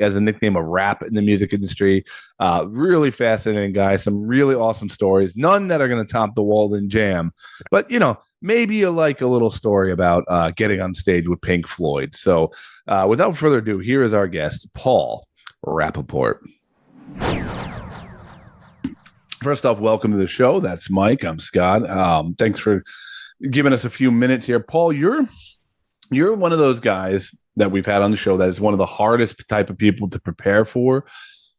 Speaker 5: has a nickname of Rap in the music industry. Really fascinating guy. Some really awesome stories. None that are going to top the Walden Jam. But, maybe you like a little story about getting on stage with Pink Floyd. So without further ado, here is our guest, Paul Rappaport. First off, welcome to the show. That's Mike. I'm Scott. Thanks for giving us a few minutes here. Paul, you're one of those guys that we've had on the show that is one of the hardest type of people to prepare for,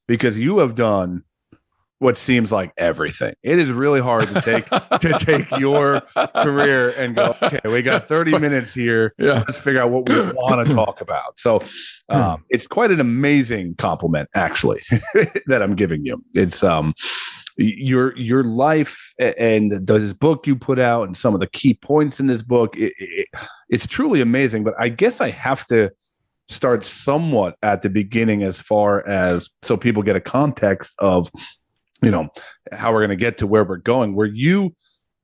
Speaker 5: because you have done what seems like everything. It is really hard to take your career and go, okay, we got 30 minutes here. Yeah. Let's figure out what we want to talk about. So it's quite an amazing compliment, actually, that I'm giving you. It's your life and this book you put out and some of the key points in this book. It's truly amazing. But I guess I have to start somewhat at the beginning, as far as so people get a context of how we're going to get to where we're going.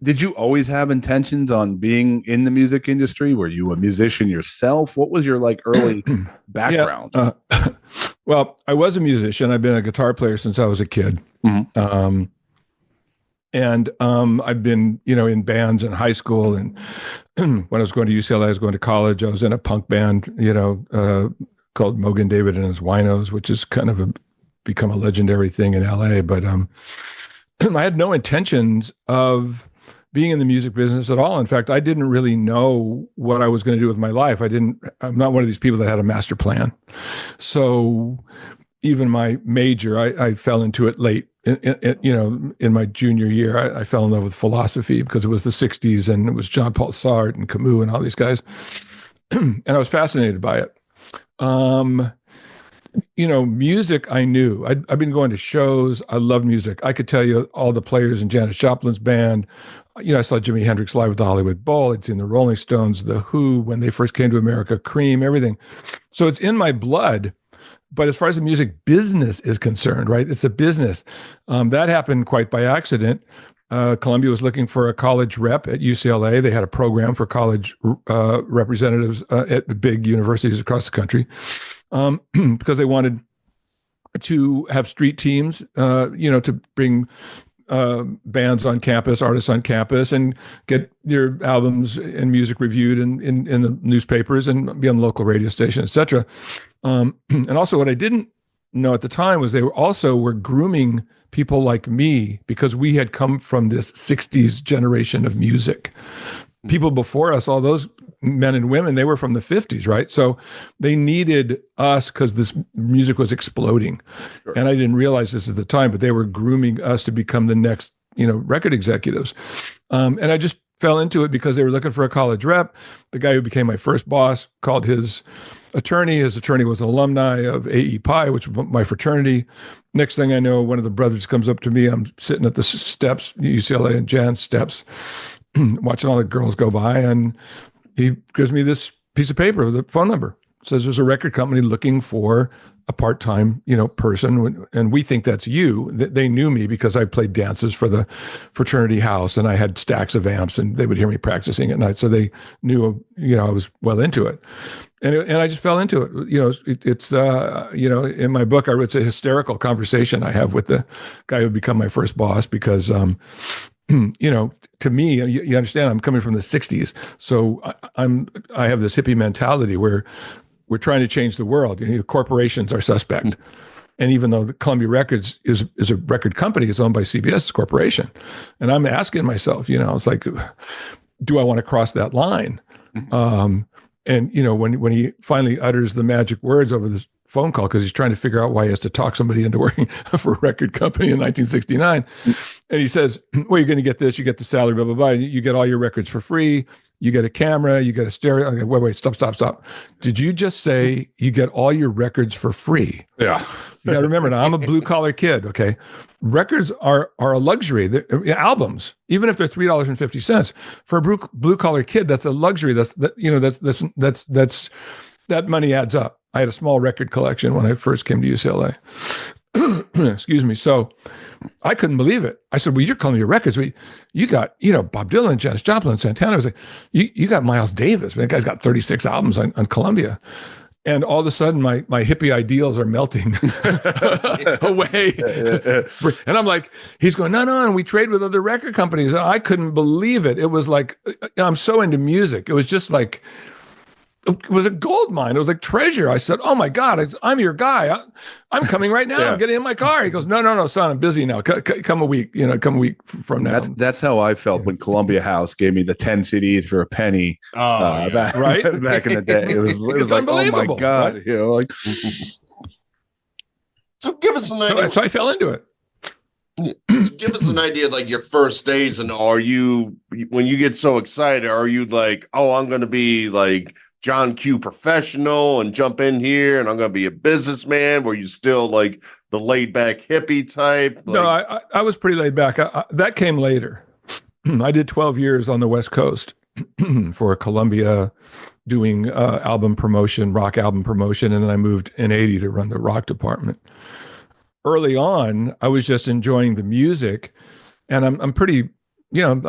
Speaker 5: Did you always have intentions on being in the music industry? Were you a musician yourself? What was your early background?
Speaker 1: Yeah, well, I was a musician. I've been a guitar player since I was a kid. Mm-hmm. And I've been, in bands in high school, and when I was going to UCLA, I was going to college. I was in a punk band, called Mogan David and his Winos, which is kind of become a legendary thing in LA. But I had no intentions of being in the music business at all. In fact, I didn't really know what I was going to do with my life. I'm not one of these people that had a master plan. So even my major, I fell into it late. In my junior year, I fell in love with philosophy because it was the 60s and it was Jean-Paul Sartre and Camus and all these guys. And I was fascinated by it. Music, I knew. I've been going to shows. I love music. I could tell you all the players in Janis Joplin's band. I saw Jimi Hendrix live at the Hollywood Bowl. I'd seen the Rolling Stones, The Who, when they first came to America, Cream, everything. So it's in my blood. But as far as the music business is concerned, right, it's a business. That happened quite by accident. Columbia was looking for a college rep at UCLA. They had a program for college representatives at the big universities across the country, because they wanted to have street teams, to bring bands on campus, artists on campus, and get their albums and music reviewed in the newspapers and be on the local radio station, etc. And also, what I didn't know at the time was they were grooming people like me, because we had come from this 60s generation of music. People before us, all those men and women, they were from the 50s, right? So they needed us because this music was exploding. Sure. And I didn't realize this at the time, but they were grooming us to become the next, record executives. And I just fell into it because they were looking for a college rep. The guy who became my first boss called his attorney. His attorney was an alumni of AE Pi, which was my fraternity. Next thing I know, one of the brothers comes up to me. I'm sitting at the steps, UCLA and Jan's steps, watching all the girls go by, and he gives me this piece of paper with a phone number. It says there's a record company looking for a part-time, person, and we think that's you. They knew me because I played dances for the fraternity house, and I had stacks of amps, and they would hear me practicing at night, so they knew, I was well into it, and I just fell into it. It's in my book, it's a hysterical conversation I have with the guy who would become my first boss because, to me, you understand, I'm coming from the '60s, so I have this hippie mentality where we're trying to change the world. Corporations are suspect. And even though the Columbia Records is a record company, it's owned by CBS Corporation. And I'm asking myself, it's like, do I want to cross that line? And, when he finally utters the magic words over this phone call, because he's trying to figure out why he has to talk somebody into working for a record company in 1969. And he says, well, you're going to get this, you get the salary, blah, blah, blah. You get all your records for free. You get a camera, you get a stereo. Okay, wait, stop. Did you just say you get all your records for free?
Speaker 5: Yeah.
Speaker 1: You got to remember now, I'm a blue collar kid, okay? Records are a luxury. Albums, even if they're $3.50 for a blue collar kid, that's a luxury. That money adds up. I had a small record collection when I first came to UCLA. Excuse me. So I couldn't believe it. I said, well, you're Columbia Records. You got, Bob Dylan, Janis Joplin, Santana. I was like, you got Miles Davis. That guy's got 36 albums on Columbia. And all of a sudden, my hippie ideals are melting away. And I'm like, he's going, no, and we trade with other record companies. And I couldn't believe it. It was like, I'm so into music. It was just like, it was a gold mine. It was like treasure. I said, oh my God, I'm your guy. I'm coming right now. I'm getting in my car. He goes, no, son, I'm busy now. Come a week, come a week from now.
Speaker 5: That's how I felt when Columbia House gave me the 10 CDs for a penny. Back in the day. It was like, oh my God.
Speaker 1: Right?
Speaker 6: So give us an idea.
Speaker 1: So I fell into it.
Speaker 6: Give us an idea of like your first days, and when you get so excited, are you like, oh, I'm going to be like John Q professional and jump in here and I'm going to be a businessman? Were you still like the laid back hippie type?
Speaker 1: No, I was pretty laid back. That came later. I did 12 years on the West Coast for Columbia doing album promotion, rock album promotion. And then I moved in '80 to run the rock department. Early on, I was just enjoying the music, and I'm pretty, I'm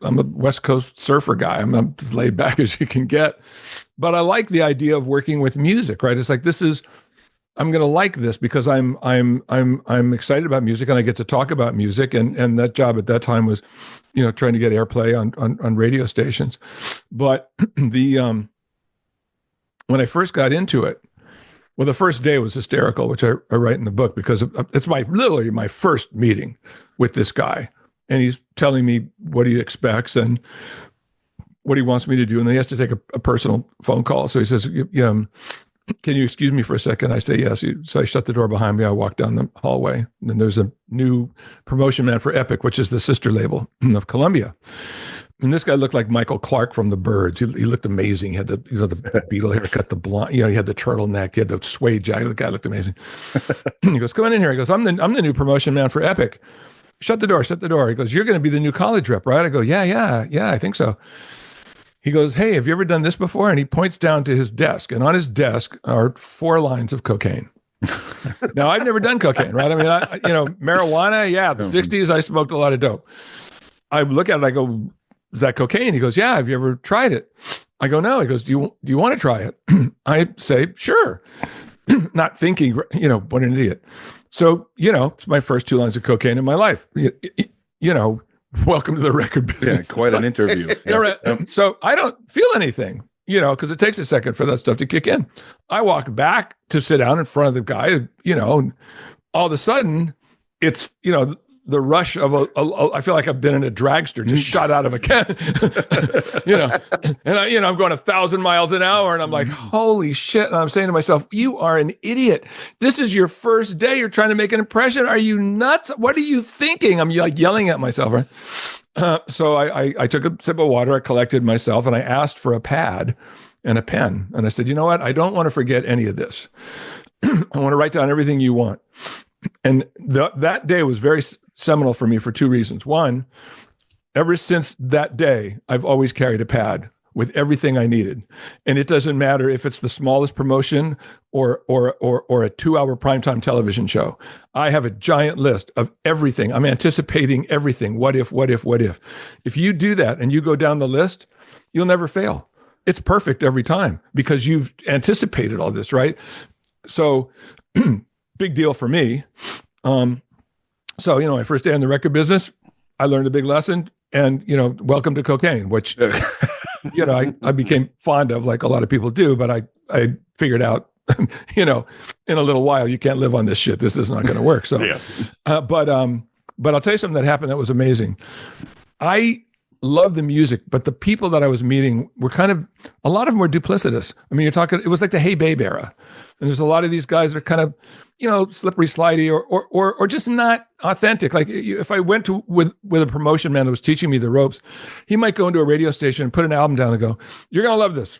Speaker 1: a West Coast surfer guy. I'm as laid back as you can get, but I like the idea of working with music, right? It's like, I'm going to like this because I'm excited about music and I get to talk about music. And that job at that time was, trying to get airplay on radio stations. But when I first got into it, well, the first day was hysterical, which I write in the book because it's literally my first meeting with this guy. And he's telling me what he expects and what he wants me to do. And then he has to take a personal phone call. So he says, can you excuse me for a second? I say, yes. So I shut the door behind me. I walk down the hallway. And then there's a new promotion man for Epic, which is the sister label of Columbia. And this guy looked like Michael Clark from the Byrds. He looked amazing. He had the Beatle haircut, the blonde, he had the turtleneck, he had the suede jacket. The guy looked amazing. He goes, come on in here. He goes, I'm the new promotion man for Epic. Shut the door. He goes, you're going to be the new college rep, right? I go, yeah, I think so. He goes, hey, have you ever done this before? And he points down to his desk. And on his desk are 4 lines of cocaine. Now, I've never done cocaine, right? I mean, marijuana, the 60s, I smoked a lot of dope. I look at it, I go, is that cocaine? He goes, yeah, have you ever tried it? I go, no. He goes, do you want to try it? I say, sure. Not thinking, what an idiot. So, it's my first 2 lines of cocaine in my life. Welcome to the record business.
Speaker 5: Yeah, quite an interview.
Speaker 1: So I don't feel anything, because it takes a second for that stuff to kick in. I walk back to sit down in front of the guy, and all of a sudden it's, the rush of I feel like I've been in a dragster, just shot out of a can, and I'm going 1,000 miles an hour, and I'm like, holy shit! And I'm saying to myself, you are an idiot. This is your first day. You're trying to make an impression. Are you nuts? What are you thinking? I'm like yelling at myself, right? So I took a sip of water. I collected myself, and I asked for a pad. and a pen. And I said, you know what? I don't want to forget any of this. I want to write down everything you want. And that day was very seminal for me for two reasons. One, ever since that day, I've always carried a pad with everything I needed. And it doesn't matter if it's the smallest promotion or a 2-hour primetime television show. I have a giant list of everything. I'm anticipating everything. What if? If you do that and you go down the list, you'll never fail. It's perfect every time because you've anticipated all this, right? So big deal for me. So, my first day in the record business, I learned a big lesson and, welcome to cocaine, which, I became fond of like a lot of people do, but I figured out, in a little while, you can't live on this shit. This is not going to work. So,
Speaker 5: Yeah.
Speaker 1: But I'll tell you something that happened that was amazing. I love the music, but the people that I was meeting were a lot of them were duplicitous. I mean, it was like the Hey Babe era. And there's a lot of these guys that are kind of, slippery, slidey, or just not authentic. Like if I went with a promotion man that was teaching me the ropes, he might go into a radio station and put an album down and go, "You're going to love this.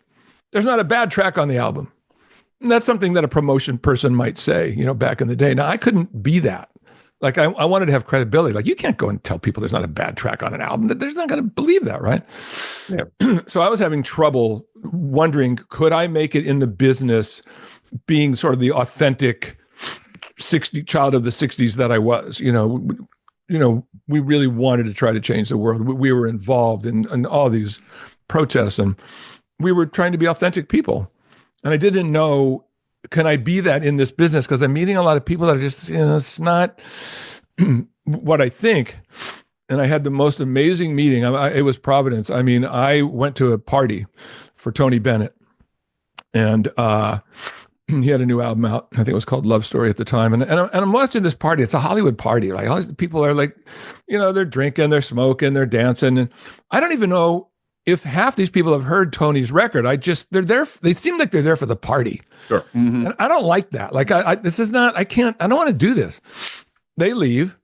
Speaker 1: There's not a bad track on the album." And that's something that a promotion person might say, back in the day. Now I couldn't be that. Like I wanted to have credibility. Like you can't go and tell people there's not a bad track on an album. They're not going to believe that, right? Yeah. So I was having trouble wondering, could I make it in the business being sort of the authentic child of the 60s that I was? We really wanted to try to change the world. We were involved in all these protests, and we were trying to be authentic people. And I didn't know, can I be that in this business? Because I'm meeting a lot of people that are just, it's not what I think. And I had the most amazing meeting. It was Providence. I mean, I went to a party for Tony Bennett, and he had a new album out. I think it was called Love Story at the time. And I'm watching this party. It's a Hollywood party. Like all these people are like, they're drinking, they're smoking, they're dancing. And I don't even know if half these people have heard Tony's record. They're there. They seem like they're there for the party. Sure. Mm-hmm. And I don't like that. Like I don't want to do this. They leave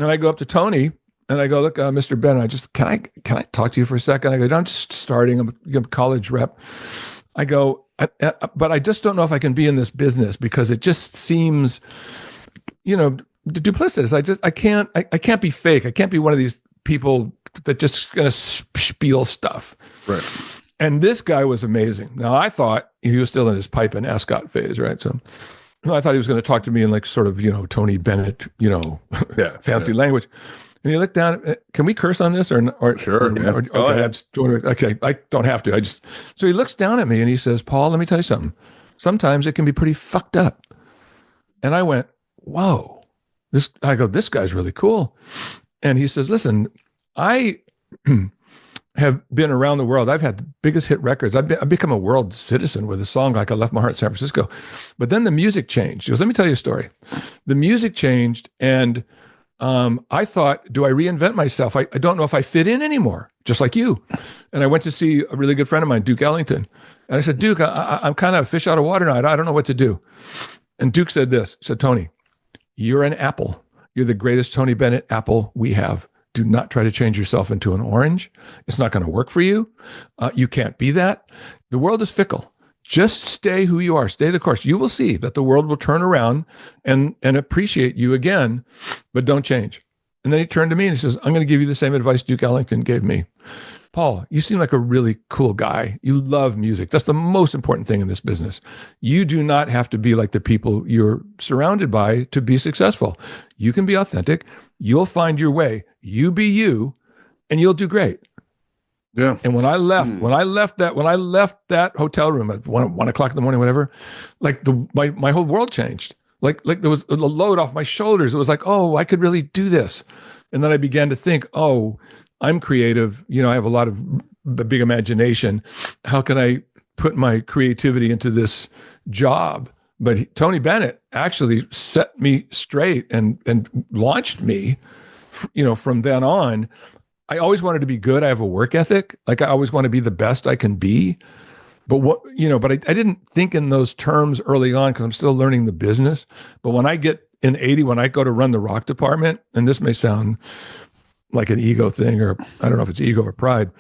Speaker 1: and I go up to Tony and I go, "Look, Mr. Bennett, can I talk to you for a second?" I go, "I'm just starting. I'm a college rep." I go, but I just don't know if I can be in this business because it just seems, duplicitous. I can't be fake. I can't be one of these people that just going to spiel stuff. Right. And this guy was amazing. Now I thought he was still in his pipe and ascot phase, right? So I thought he was going to talk to me in like sort of, Tony Bennett, fancy language. And he looked down. Can we curse on this or sure? Okay, I don't have to. So he looks down at me and he says, "Paul, let me tell you something. Sometimes it can be pretty fucked up." And I went, "Whoa!" This guy's really cool. And he says, "Listen, I have been around the world. I've had the biggest hit records. I've become a world citizen with a song like I Left My Heart in San Francisco. But then the music changed." He goes, "Let me tell you a story. The music changed and I thought, do I reinvent myself? I don't know if I fit in anymore, just like you." And I went to see a really good friend of mine, Duke Ellington. And I said, "Duke, I'm kind of a fish out of water now. I don't know what to do." And Duke said this, he said, "Tony, you're an apple. You're the greatest Tony Bennett apple we have. Do not try to change yourself into an orange. It's not going to work for you. You can't be that. The world is fickle. Just stay who you are. Stay the course. You will see that the world will turn around and appreciate you again, but don't change." And then he turned to me and he says, "I'm going to give you the same advice Duke Ellington gave me. Paul, you seem like a really cool guy. You love music. That's the most important thing in this business. You do not have to be like the people you're surrounded by to be successful. You can be authentic. You'll find your way. You be you, and you'll do great." Yeah. And when I left that hotel room at 1:00 in the morning, whatever, like my whole world changed. Like there was a load off my shoulders. It was like, oh, I could really do this. And then I began to think, oh, I'm creative. I have a big imagination. How can I put my creativity into this job? But Tony Bennett actually set me straight and launched me, from then on. I always wanted to be good. I have a work ethic. Like I always want to be the best I can be. But I didn't think in those terms early on because I'm still learning the business. But when I get in 80, when I go to run the rock department, and this may sound like an ego thing, or I don't know if it's ego or pride,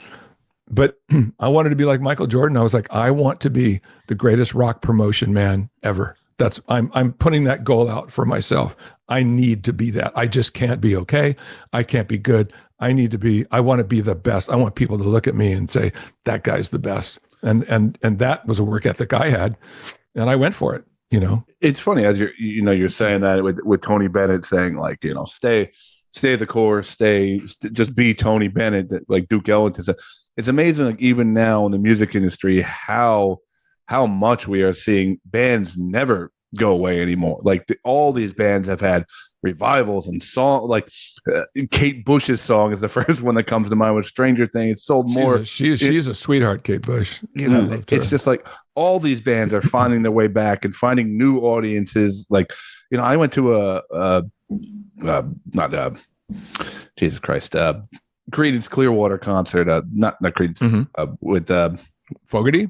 Speaker 1: but I wanted to be like Michael Jordan. I was like, I want to be the greatest rock promotion man ever. I'm putting that goal out for myself. I need to be that. I just can't be okay. I can't be good. I want to be the best. I want people to look at me and say, that guy's the best. And that was a work ethic I had, and I went for it,
Speaker 5: It's funny as you're saying that with Tony Bennett saying, like, stay the course, just be Tony Bennett, like Duke Ellington said. It's amazing, like, even now in the music industry, how much we are seeing bands never go away anymore. Like all these bands have had revivals and song, like Kate Bush's song is the first one that comes to mind with Stranger Things. It sold more.
Speaker 1: She's a sweetheart, Kate Bush.
Speaker 5: It's just like all these bands are finding their way back and finding new audiences. Like, I went to Jesus Christ, Creedence Clearwater concert, not Creedence, with Fogerty,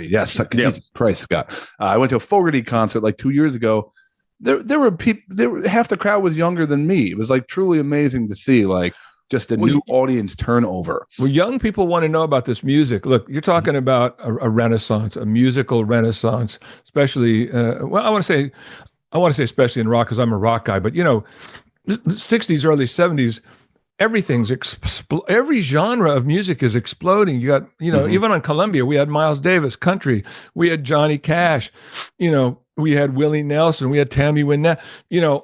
Speaker 5: yes. Jesus Christ, Scott. I went to a Fogerty concert like 2 years ago. There were people. Half the crowd was younger than me. It was like truly amazing to see, like, just a new audience turnover.
Speaker 1: Well, young people want to know about this music. Look, you're talking about a renaissance, a musical renaissance, especially. I want to say especially in rock because I'm a rock guy. But the 60s, early 70s. Everything's every genre of music is exploding. You got, even on Columbia, we had Miles Davis, country. We had Johnny Cash. We had Willie Nelson. We had Tammy Wynette.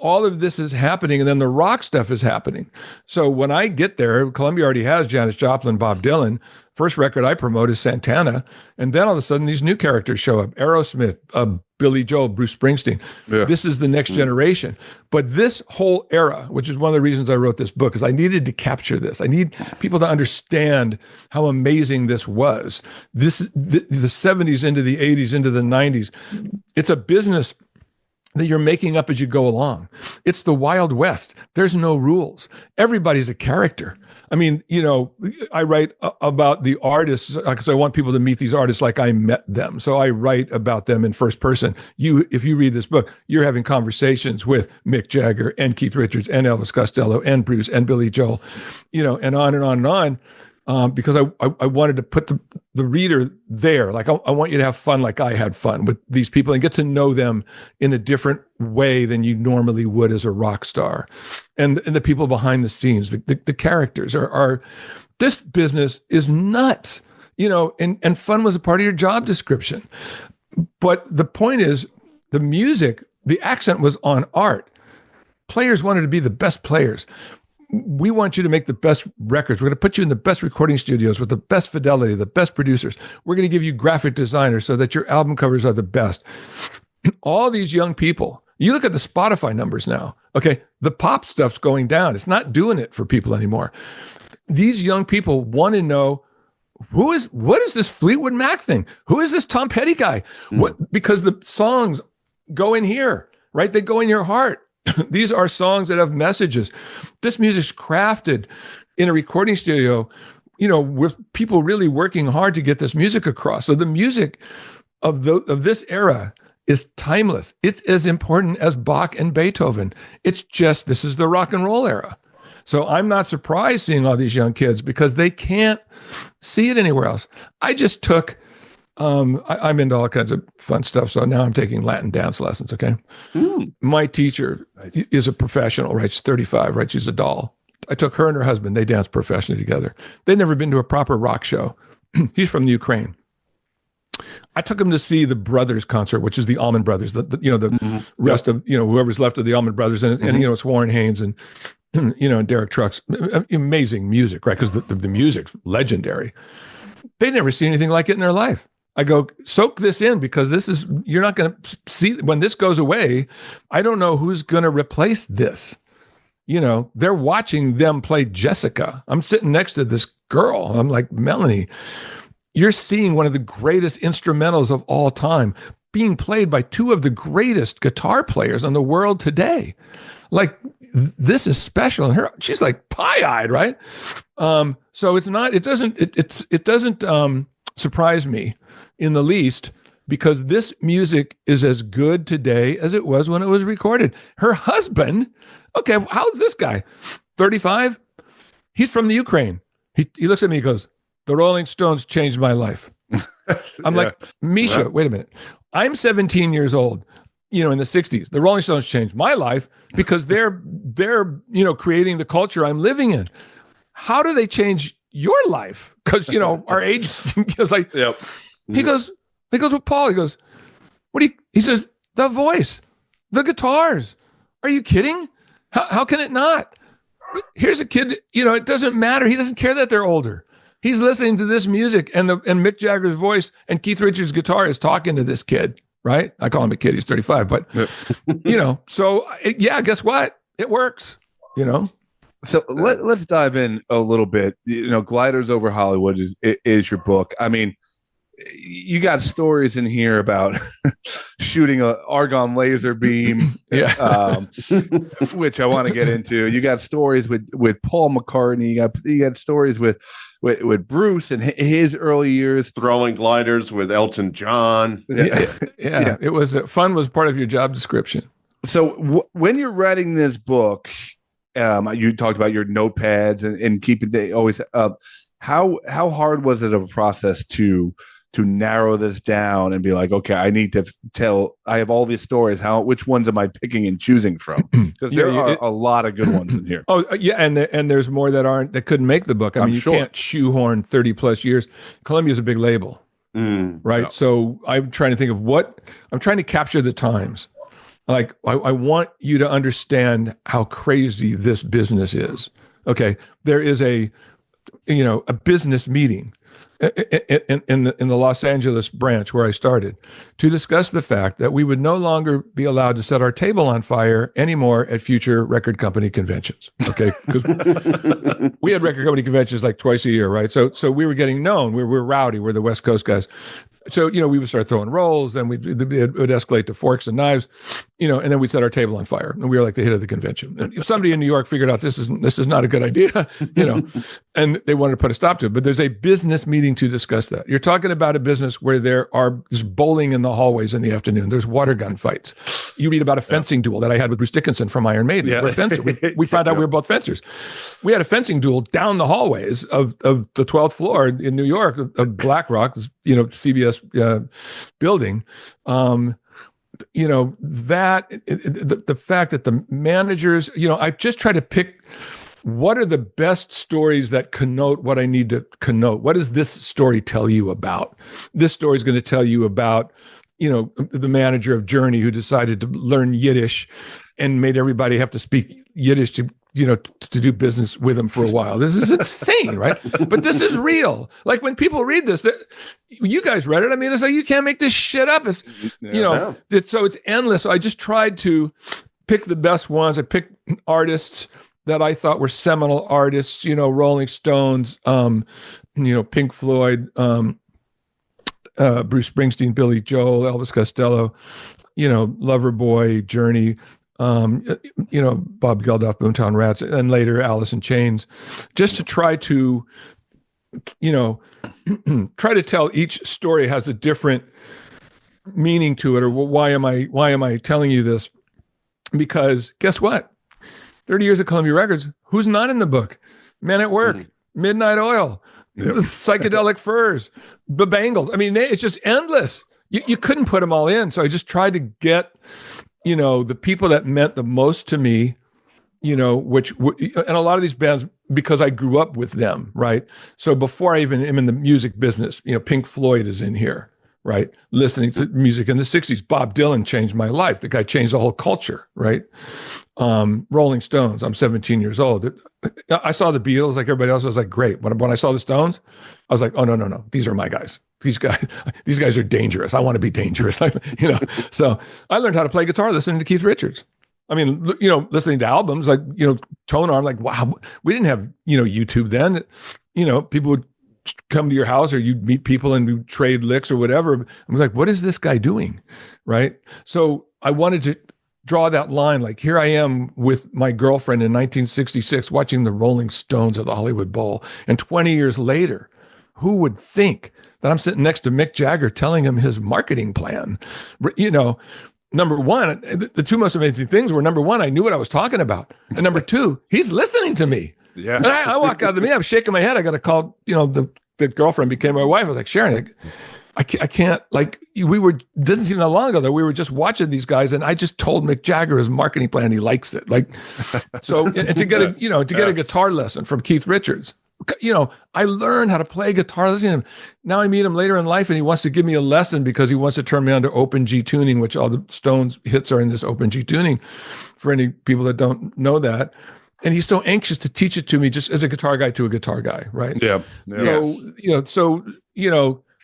Speaker 1: All of this is happening, and then the rock stuff is happening. So when I get there, Columbia already has Janis Joplin, Bob Dylan. First record I promote is Santana, and then all of a sudden these new characters show up: Aerosmith, Billy Joel, Bruce Springsteen. Yeah. This is the next generation. But this whole era, which is one of the reasons I wrote this book, is I needed to capture this. I need people to understand how amazing this was. The 70s into the 80s into the 90s. It's a business that you're making up as you go along. It's the Wild West. There's no rules. Everybody's a character. I mean, I write about the artists because I want people to meet these artists like I met them. So I write about them in first person. If you read this book, you're having conversations with Mick Jagger and Keith Richards and Elvis Costello and Bruce and Billy Joel, and on and on and on. Because I wanted to put the reader there. Like, I want you to have fun like I had fun with these people and get to know them in a different way than you normally would as a rock star. And the people behind the scenes, the characters are this business is nuts, and fun was a part of your job description. But the point is, the music, the accent was on art. Players wanted to be the best players. We want you to make the best records. We're going to put you in the best recording studios with the best fidelity, the best producers. We're going to give you graphic designers so that your album covers are the best. All these young people, you look at the Spotify numbers now. Okay, the pop stuff's going down. It's not doing it for people anymore. These young people want to know what is this Fleetwood Mac thing? Who is this Tom Petty guy? Because the songs go in here, right? They go in your heart. These are songs that have messages. This music's crafted in a recording studio, with people really working hard to get this music across. So the music of this era is timeless. It's as important as Bach and Beethoven. It's just, this is the rock and roll era. So I'm not surprised seeing all these young kids because they can't see it anywhere else. I just took I'm into all kinds of fun stuff. So now I'm taking Latin dance lessons. Okay. My teacher is a professional, right? She's 35, right? She's a doll. I took her and her husband. They dance professionally together. They'd never been to a proper rock show. He's from the Ukraine. I took him to see the Brothers concert, which is the Allman Brothers, the rest of, whoever's left of the Allman Brothers. And it's Warren Haynes and, and Derek Trucks. Amazing music, right? Because the music's legendary. They'd never seen anything like it in their life. I go, soak this in because you're not going to see, when this goes away, I don't know who's going to replace this. They're watching them play Jessica. I'm sitting next to this girl. I'm like, Melanie, you're seeing one of the greatest instrumentals of all time being played by two of the greatest guitar players in the world today. Like, this is special. And she's like pie-eyed, right? So it doesn't surprise me in the least, because this music is as good today as it was when it was recorded. Her husband, okay, how's this guy? 35? He's from the Ukraine. He looks at me and goes, the Rolling Stones changed my life. I'm like, Misha, wait a minute. I'm 17 years old, in the 60s. The Rolling Stones changed my life because they're creating the culture I'm living in. How do they change your life? Because, our age is like, he goes with Paul. He goes, he says, the voice, the guitars. Are you kidding? How can it not? Here's a kid, it doesn't matter. He doesn't care that they're older. He's listening to this music and Mick Jagger's voice and Keith Richards' guitar is talking to this kid, right? I call him a kid. He's 35, but so guess what? It works,
Speaker 5: So let's dive in a little bit. Gliders Over Hollywood is your book. I mean, you got stories in here about shooting a argon laser beam, which I want to get into. You got stories with Paul McCartney. You got stories with Bruce and his early years,
Speaker 6: throwing gliders with Elton John.
Speaker 1: It was fun. Was part of your job description.
Speaker 5: So when you're writing this book, you talked about your notepads and keeping they always up. How hard was it of a process to narrow this down and be like, okay, I need to tell. I have all these stories. Which ones am I picking and choosing from? Because there are a lot of good ones in here.
Speaker 1: Oh yeah, and there's more that couldn't make the book. I mean, you can't shoehorn 30 plus years. Columbia's a big label, right? Yeah. So I'm trying to think of I'm trying to capture the times. Like I want you to understand how crazy this business is. Okay, there is a business meeting in the Los Angeles branch where I started to discuss the fact that we would no longer be allowed to set our table on fire anymore at future record company conventions. Okay, because we had record company conventions like twice a year, right? So we were getting known. We're rowdy. We're the West Coast guys. So, we would start throwing rolls, then it would escalate to forks and knives, and then we'd set our table on fire. And we were like the hit of the convention. And if somebody in New York figured out this is not a good idea, and they wanted to put a stop to it. But there's a business meeting to discuss that. You're talking about a business where there's bowling in the hallways in the afternoon. There's water gun fights. You read about a fencing duel that I had with Bruce Dickinson from Iron Maiden. Yeah. We're fencers. We found out we were both fencers. We had a fencing duel down the hallways of the 12th floor in New York of Black Rock, CBS building. The fact that the managers, I just try to pick what are the best stories that connote what I need to connote. What does this story tell you about? This story is going to tell you about, the manager of Journey who decided to learn Yiddish and made everybody have to speak Yiddish to do business with him for a while. This is insane, right? But this is real. Like when people read this, you guys read it. I mean, it's like, you can't make this shit up. It's, so it's endless. So I just tried to pick the best ones. I picked artists that I thought were seminal artists, Rolling Stones, Pink Floyd, Bruce Springsteen, Billy Joel, Elvis Costello, Loverboy, Journey, Bob Geldof, Boomtown Rats, and later Alice in Chains, just to try to, try to tell each story has a different meaning to it, or why am I telling you this? Because guess what? 30 years of Columbia Records, who's not in the book? Men at Work, Midnight Oil, Psychedelic Furs, the Bangles. I mean, it's just endless. You couldn't put them all in. So I just tried to get the people that meant the most to me, and a lot of these bands, because I grew up with them, right? So before I even am in the music business, Pink Floyd is in here, right? Listening to music in the 60s. Bob Dylan changed my life. The guy changed the whole culture, right? Rolling Stones, I'm 17 years old. I saw the Beatles like everybody else. I was like, great. When I saw the Stones, I was like, oh, no. These are my guys. These guys are dangerous. I want to be dangerous. So I learned how to play guitar listening to Keith Richards. I mean, listening to albums like, Tone Arm, like, wow, we didn't have, YouTube then. People would come to your house or you'd meet people and we'd trade licks or whatever. I'm like, what is this guy doing? Right. So I wanted to draw that line. Like, here I am with my girlfriend in 1966 watching the Rolling Stones at the Hollywood Bowl. And 20 years later, who would think that I'm sitting next to Mick Jagger telling him his marketing plan? Number one, the two most amazing things were, number one, I knew what I was talking about. And number two, he's listening to me. Yeah. And I walk out of the meeting, I'm shaking my head. I got to call, the that girlfriend became my wife. I was like, Sharon, I can't, like, we were, doesn't seem that long ago that we were just watching these guys, and I just told Mick Jagger his marketing plan, and he likes it. Like, so, and to get a guitar lesson from Keith Richards, I learned how to play guitar listening to him. Now I meet him later in life, and he wants to give me a lesson because he wants to turn me on to open G tuning, which all the Stones hits are in this open G tuning, for any people that don't know that. And he's so anxious to teach it to me, just as a guitar guy to a guitar guy, right?
Speaker 5: Yeah.
Speaker 1: So,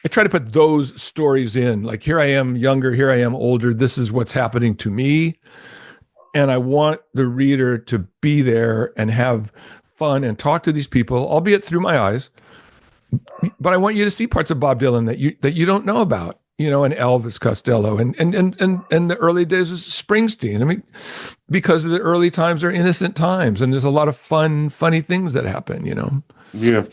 Speaker 1: I try to put those stories in. Like, here I am younger, here I am older. This is what's happening to me. And I want the reader to be there and have fun and talk to these people, albeit through my eyes. But I want you to see parts of Bob Dylan that you don't know about, and Elvis Costello and the early days of Springsteen. I mean, because the early times are innocent times, and there's a lot of funny things that happen,
Speaker 6: Yeah.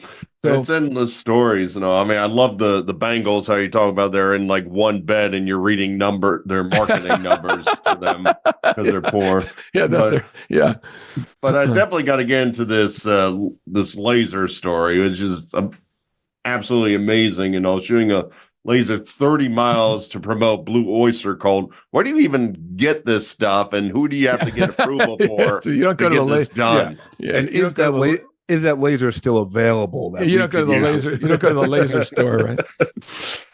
Speaker 1: So,
Speaker 6: it's endless stories, I mean, I love the Bengals, how you talk about they're in like one bed and you're reading their marketing numbers to them because they're poor.
Speaker 1: Yeah,
Speaker 6: But I definitely got to get into this laser story, which is absolutely amazing. Shooting a laser 30 miles to promote Blue Oyster Cult. Where do you even get this stuff, and who do you have to get approval for?
Speaker 1: So you don't go to the
Speaker 6: this done?
Speaker 1: Yeah.
Speaker 5: And is that laser still available?
Speaker 1: You don't go to the laser. You don't go to the laser store, right?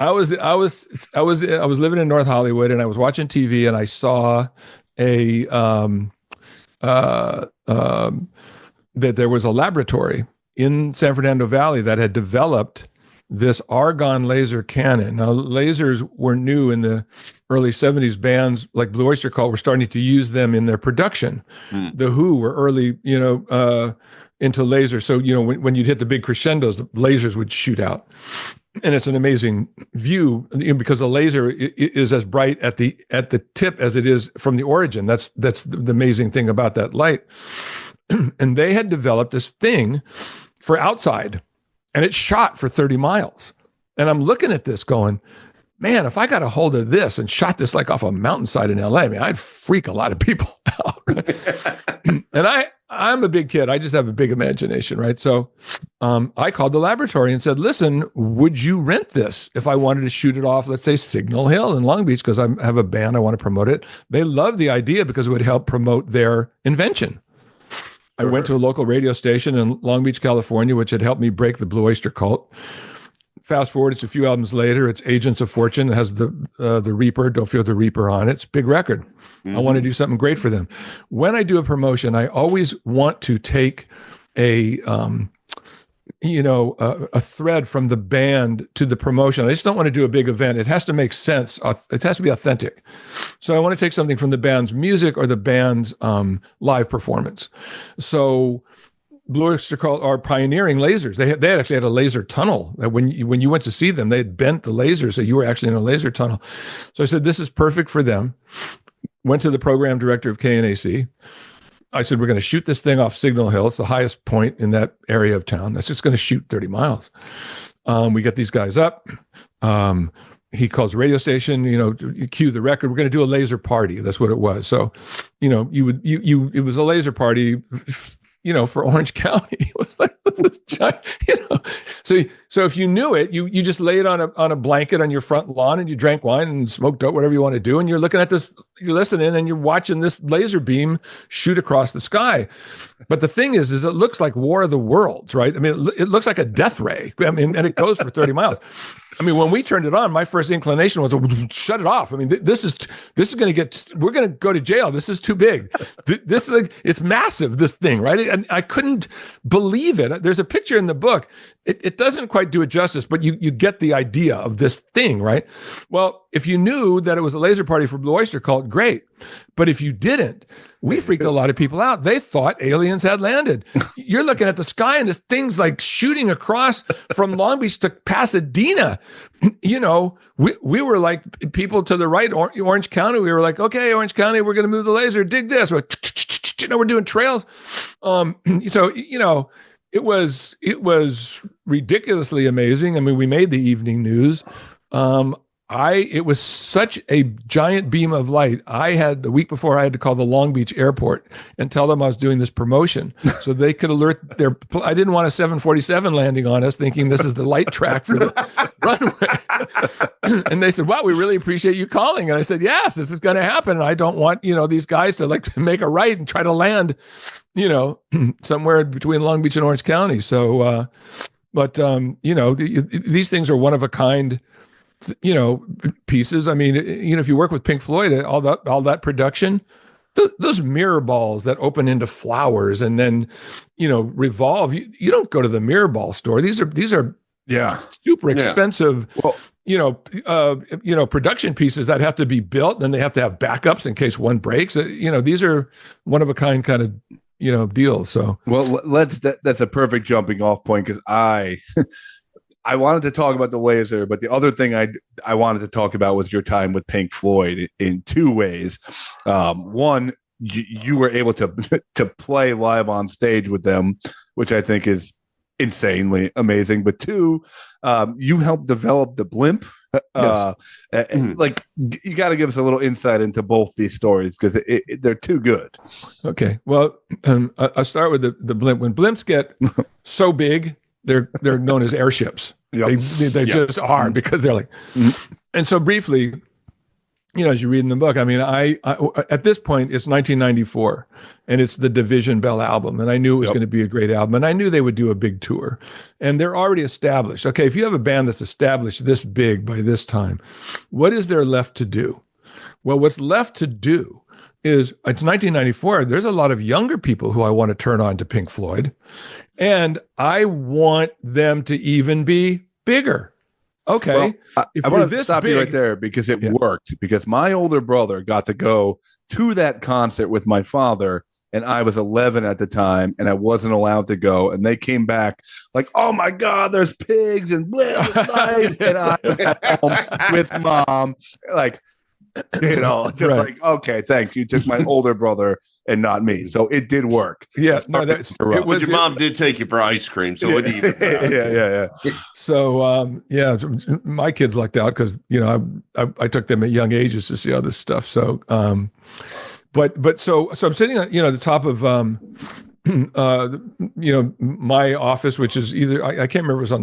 Speaker 1: I was living in North Hollywood, and I was watching TV, and I saw that there was a laboratory in San Fernando Valley that had developed this argon laser cannon. Now, lasers were new in the early 70s. Bands like Blue Oyster Cult were starting to use them in their production. The Who were early, into lasers. So, when you'd hit the big crescendos, the lasers would shoot out. And it's an amazing view, because the laser is as bright at the tip as it is from the origin. That's the amazing thing about that light. And they had developed this thing for outside, and it shot for 30 miles. And I'm looking at this going, man, if I got a hold of this and shot this like off a mountainside in LA, I'd freak a lot of people out. Right? And I'm a big kid. I just have a big imagination, right? So I called the laboratory and said, listen, would you rent this if I wanted to shoot it off, let's say, Signal Hill in Long Beach, because I have a band, I want to promote it. They love the idea because it would help promote their invention. I went to a local radio station in Long Beach, California, which had helped me break the Blue Oyster Cult. Fast forward, it's a few albums later. It's Agents of Fortune. It has the Reaper, Don't Fear the Reaper on it. It's a big record. Mm-hmm. I want to do something great for them. When I do a promotion, I always want to take a thread from the band to the promotion. I just don't want to do a big event. It has to make sense. It has to be authentic. So I want to take something from the band's music or the band's live performance. So Blue Oyster Cult are pioneering lasers. They actually had a laser tunnel. When you went to see them, they had bent the laser, so you were actually in a laser tunnel. So I said, this is perfect for them. Went to the program director of KNAC. I said, we're going to shoot this thing off Signal Hill. It's the highest point in that area of town. That's just going to shoot 30 miles. We get these guys up. He calls the radio station, you cue the record. We're going to do a laser party. That's what it was. So, it was a laser party, for Orange County. It was like this giant, So if you knew it, you just lay it on a blanket on your front lawn, and you drank wine and smoked dope, whatever you want to do, and you're looking at this, you're listening, and you're watching this laser beam shoot across the sky. But the thing is it looks like War of the Worlds, right? I mean, it looks like a death ray. And it goes for 30 miles. I mean, when we turned it on, my first inclination was to shut it off. I mean, this is going to we're going to go to jail. This is too big. This is it's massive, this thing, right? And I couldn't believe it. There's a picture in the book. It doesn't quite do it justice, but you get the idea of this thing, right? Well, if you knew that it was a laser party for Blue Oyster Cult, great. But if you didn't, we freaked a lot of people out. They thought aliens had landed. You're looking at the sky, and this thing's like shooting across from Long Beach to Pasadena. We were like, people to the right, Orange County, we were like, okay, Orange County, we're going to move the laser. Dig this. We're doing trails. It was ridiculously amazing. I mean, we made the evening news. it was such a giant beam of light. The week before, I had to call the Long Beach airport and tell them I was doing this promotion so they could alert I didn't want a 747 landing on us thinking this is the light track for the runway. And they said, wow, we really appreciate you calling. And I said, yes, this is going to happen. And I don't want, these guys to like make a right and try to land, somewhere between Long Beach and Orange County. So, these things are one of a kind, pieces. I mean, if you work with Pink Floyd, all that production, those mirror balls that open into flowers and then, revolve. You don't go to the mirror ball store. These are super expensive. Well, production pieces that have to be built, and then they have to have backups in case one breaks. These are one of a kind kind of deals. So
Speaker 5: that's a perfect jumping off point, because I wanted to talk about the laser, but the other thing I wanted to talk about was your time with Pink Floyd in two ways. One, you were able to play live on stage with them, which I think is insanely amazing. But two, you helped develop the blimp.
Speaker 1: Yes.
Speaker 5: Like, you got to give us a little insight into both these stories, because they're too good.
Speaker 1: Okay. Well, I'll start with the blimp. When blimps get so big, they're known as airships.
Speaker 5: Yep.
Speaker 1: They just are, because they're like, and so briefly, as you read in the book, I mean, I at this point, it's 1994 and it's the Division Bell album. And I knew it was going to be a great album, and I knew they would do a big tour, and they're already established. Okay. If you have a band that's established this big by this time, what is there left to do? Well, what's left to do is, it's 1994. There's a lot of younger people who I want to turn on to Pink Floyd, and I want them to even be bigger. Okay.
Speaker 5: Well, I want to stop you right there, because it worked, because my older brother got to go to that concert with my father, and I was 11 at the time, and I wasn't allowed to go. And they came back like, oh my God, there's pigs and blimp and life. And I was at home with mom, like, just like, okay, thanks. You took my older brother and not me. So it did work.
Speaker 1: Yeah. No,
Speaker 6: your mom did take you for ice cream. So it even.
Speaker 5: Yeah.
Speaker 1: So, my kids lucked out, because, I took them at young ages to see all this stuff. So, so I'm sitting on, the top of, my office, which is either, I can't remember, it was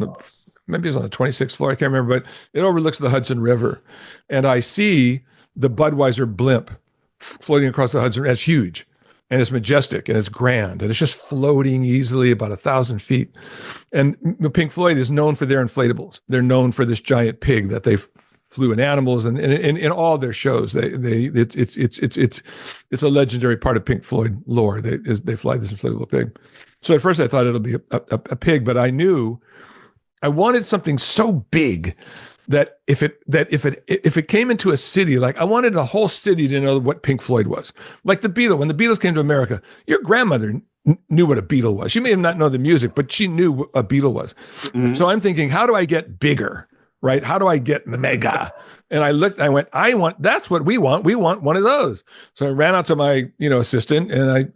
Speaker 1: maybe it's on the 26th floor. I can't remember, but it overlooks the Hudson River. And I see the Budweiser blimp floating across the Hudson. It's huge, and it's majestic, and it's grand, and it's just floating easily about 1,000 feet. And Pink Floyd is known for their inflatables. They're known for this giant pig that they flew in animals, and in all their shows, it's a legendary part of Pink Floyd lore. They fly this inflatable pig. So at first I thought it'll be a pig, but I knew I wanted something so big that if it came into a city, like, I wanted a whole city to know what Pink Floyd was. Like the Beatles, when the Beatles came to America, your grandmother knew what a Beatle was. She may have not known the music, but she knew what a Beatle was. Mm-hmm. So I'm thinking, how do I get bigger? Right? How do I get mega? And I went, that's what we want. We want one of those. So I ran out to my, assistant, and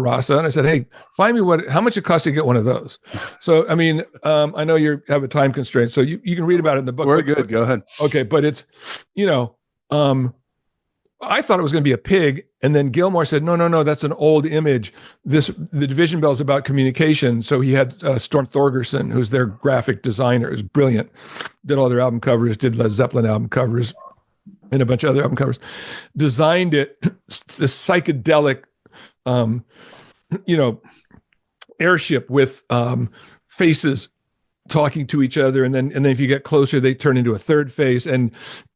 Speaker 1: Rasa, and I said, hey, find me how much it costs to get one of those. So, I mean, I know you have a time constraint, so you can read about it in the book.
Speaker 5: We're good. Go ahead.
Speaker 1: Okay. But it's, I thought it was going to be a pig, and then Gilmore said, no, that's an old image. The Division Bell is about communication. So he had Storm Thorgerson, who's their graphic designer, is brilliant, did all their album covers, did Led Zeppelin album covers, and a bunch of other album covers, designed it, this psychedelic, airship with faces talking to each other, and then if you get closer, they turn into a third face, and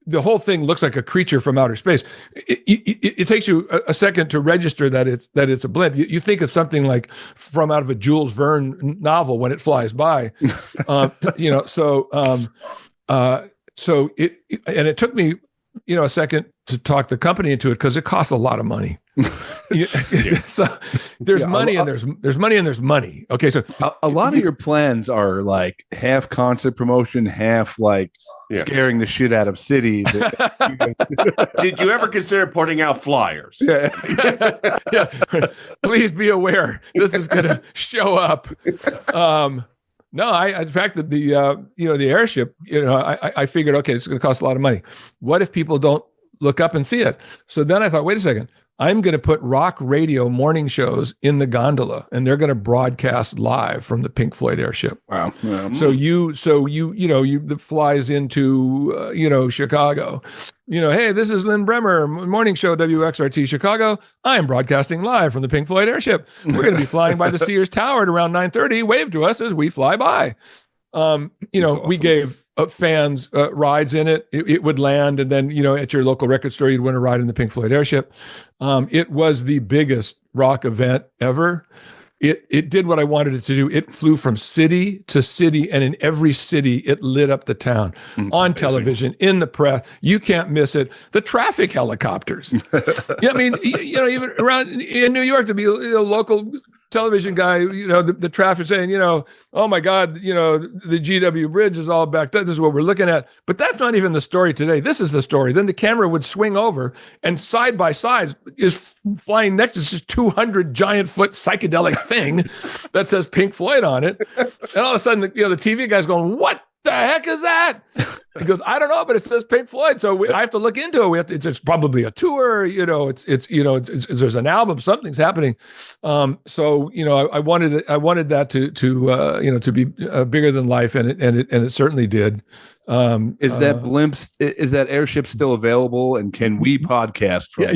Speaker 1: the whole thing looks like a creature from outer space. It takes you a second to register that it's a blimp. You think it's something like from out of a Jules Verne novel when it flies by, So it took me a second to talk the company into it, because it costs a lot of money. So there's money and there's money and there's money. Okay, so
Speaker 5: a lot of your plans are like half concert promotion, half like scaring the shit out of cities.
Speaker 6: Did you ever consider putting out flyers?
Speaker 5: Yeah.
Speaker 1: Please be aware, this is going to show up. No, in fact, the airship, I figured, okay, it's going to cost a lot of money. What if people don't look up and see it? So then I thought, wait a second, I'm going to put rock radio morning shows in the gondola, and they're going to broadcast live from the Pink Floyd airship.
Speaker 7: Wow.
Speaker 1: So that flies into, Chicago. Hey, this is Lynn Bremer, morning show, WXRT Chicago. I am broadcasting live from the Pink Floyd airship. We're going to be flying by the Sears Tower at around 9:30. Wave to us as we fly by. Awesome. We gave fans rides in it. It would land, and then at your local record store, you'd win a ride in the Pink Floyd airship. It was the biggest rock event ever. It did what I wanted it to do. It flew from city to city, and in every city, it lit up the town on television, in the press. You can't miss it. The traffic helicopters. I mean, even around in New York, to be a local television guy, the traffic saying, oh my God, the GW Bridge is all backed up. This is what we're looking at. But that's not even the story today. This is the story. Then the camera would swing over, and side by side is flying next to this 200 giant foot psychedelic thing that says Pink Floyd on it. And all of a sudden, the TV guy's going, what the heck is that? He goes, I don't know, but it says Pink Floyd, so I have to look into it. It's probably a tour, there's an album, something's happening. So I wanted that to be bigger than life, and it certainly did.
Speaker 7: Is that airship still available, and can we podcast from
Speaker 1: it?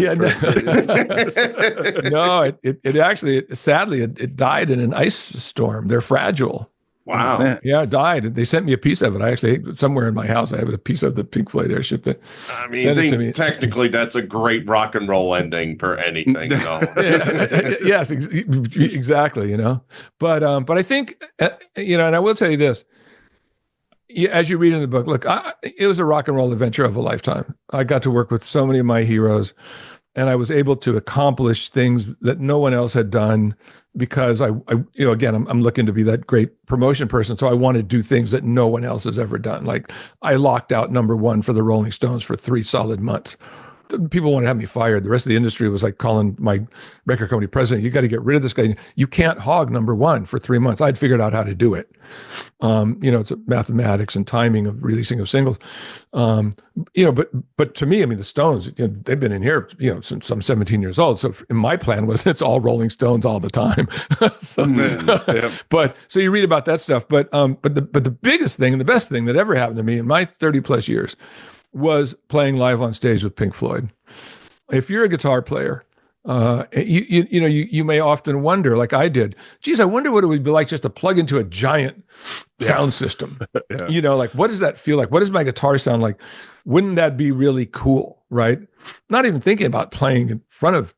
Speaker 1: No, it actually, sadly, it died in an ice storm. They're fragile.
Speaker 6: Wow.
Speaker 7: Man.
Speaker 1: Yeah, it died. They sent me a piece of it. I actually, somewhere in my house, I have a piece of the Pink Floyd airship.
Speaker 6: Technically, that's a great rock and roll ending for anything.
Speaker 1: Yes, exactly. But I think, and I will tell you this. As you read in the book, look, it was a rock and roll adventure of a lifetime. I got to work with so many of my heroes, and I was able to accomplish things that no one else had done, because again, I'm looking to be that great promotion person. So I want to do things that no one else has ever done. Like, I locked out #1 for the Rolling Stones for 3 solid months. People wanted to have me fired. The rest of the industry was like calling my record company president, you got to get rid of this guy. You can't hog #1 for 3 months. I'd figured out how to do it. It's mathematics and timing of releasing of singles. But to me, I mean, the Stones, they've been in here, since I'm 17 years old. So my plan was it's all Rolling Stones all the time. But so you read about that stuff. But the biggest thing and the best thing that ever happened to me in my 30 plus years was playing live on stage with Pink Floyd. If you're a guitar player, you may often wonder, like I did, geez, I wonder what it would be like just to plug into a giant sound system. Like, what does that feel like? What does my guitar sound like? Wouldn't that be really cool, right? Not even thinking about playing in front of,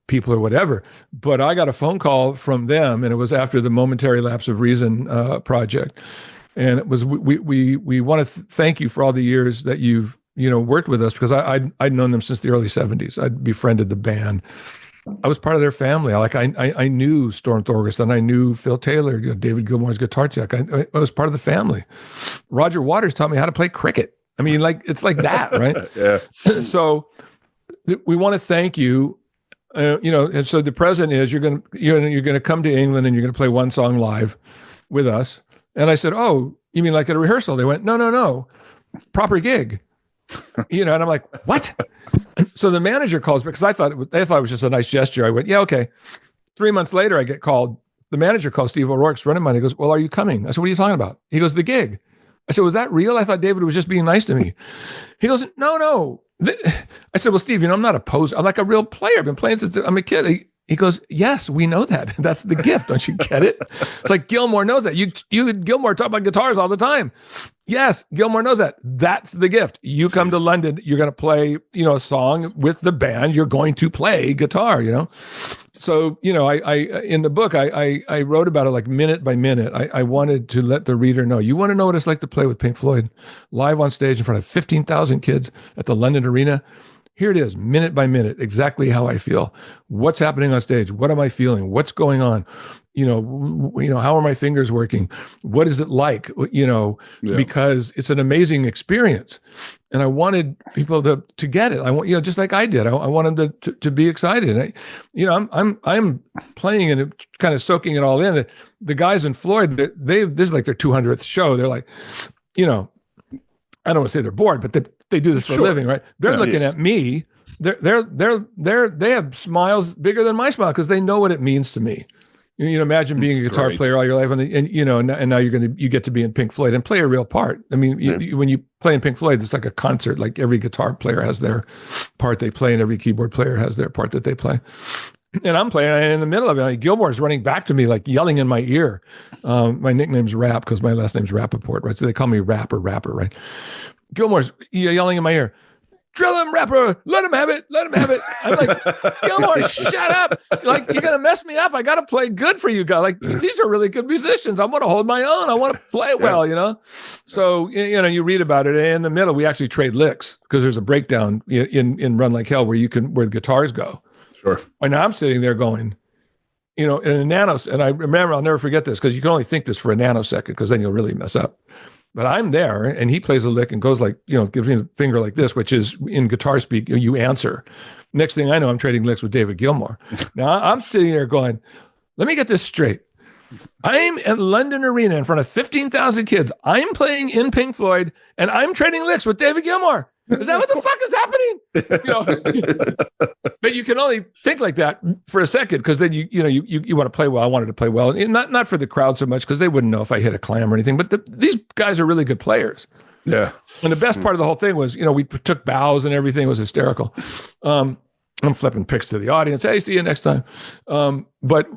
Speaker 1: people or whatever. But I got a phone call from them, and it was after the Momentary Lapse of Reason project. And it was, we want to thank you for all the years that you've, worked with us, because I'd known them since the early 70s. I'd befriended the band. I was part of their family. I knew Storm Thorgerson. I knew Phil Taylor, David Gilmour's guitar tech. I was part of the family. Roger Waters taught me how to play cricket. I mean, it's like that, right?
Speaker 7: Yeah.
Speaker 1: So we want to thank you. And so the present is you're going to come to England, and you're going to play one song live with us. And I said, oh, you mean like at a rehearsal? They went, no, proper gig. And I'm like, what? So the manager calls me, because they thought it was just a nice gesture. I went, yeah, okay. 3 months later, I get called. The manager calls Steve O'Rourke's friend of mine. He goes, well, are you coming? I said, what are you talking about? He goes, the gig. I said, was that real? I thought David was just being nice to me. He goes, no. I said, well, Steve, I'm not a poser. I'm like a real player. I've been playing since I'm a kid. He goes, yes, we know that. That's the gift. Don't you get it? It's like Gilmour knows that. You and Gilmour talk about guitars all the time. Yes, Gilmour knows that. That's the gift. You come to London, you're going to play, a song with the band. You're going to play guitar, So, I in the book, I wrote about it like minute by minute. I wanted to let the reader know, you want to know what it's like to play with Pink Floyd live on stage in front of 15,000 kids at the London Arena. Here it is, minute by minute, exactly how I feel. What's happening on stage? What am I feeling? What's going on? how are my fingers working? What is it like? Because it's an amazing experience. And I wanted people to get it. I want, just like I did. I want them to be excited. I'm playing and kind of soaking it all in. The guys in Floyd, this is like their 200th show. They're like, I don't want to say they're bored, but they do this for a living, right? They're looking at me. They have smiles bigger than my smile because they know what it means to me. Imagine being a guitar player all your life, and now you get to be in Pink Floyd and play a real part. I mean, when you play in Pink Floyd, it's like a concert. Like every guitar player has their part they play, and every keyboard player has their part that they play. And I'm playing in the middle of it. Like Gilmore's running back to me, like yelling in my ear. My nickname's Rap because my last name's Rappaport, right? So they call me Rapper, right? Gilmore's yelling in my ear. Drill him, Rapper. Let him have it. I'm like, Gilmore, shut up. Like, you're going to mess me up. I got to play good for you guys. Like, these are really good musicians. I want to hold my own. I want to play well, So, you read about it. In the middle, we actually trade licks because there's a breakdown in Run Like Hell where the guitars go.
Speaker 5: Sure.
Speaker 1: And now I'm sitting there going, in a nanosecond. And I remember, I'll never forget this because you can only think this for a nanosecond because then you'll really mess up. But I'm there, and he plays a lick and goes like, gives me the finger like this, which is in guitar speak, you answer. Next thing I know, I'm trading licks with David Gilmour. Now I'm sitting there going, let me get this straight. I'm at London Arena in front of 15,000 kids. I'm playing in Pink Floyd, and I'm trading licks with David Gilmour. Is that what the fuck is happening? But you can only think like that for a second because then you want to play well. I wanted to play well, and not for the crowd so much because they wouldn't know if I hit a clam or anything. But these guys are really good players.
Speaker 5: Yeah.
Speaker 1: And the best part of the whole thing was, we took bows and everything. It was hysterical. I'm flipping pics to the audience. Hey, see you next time. But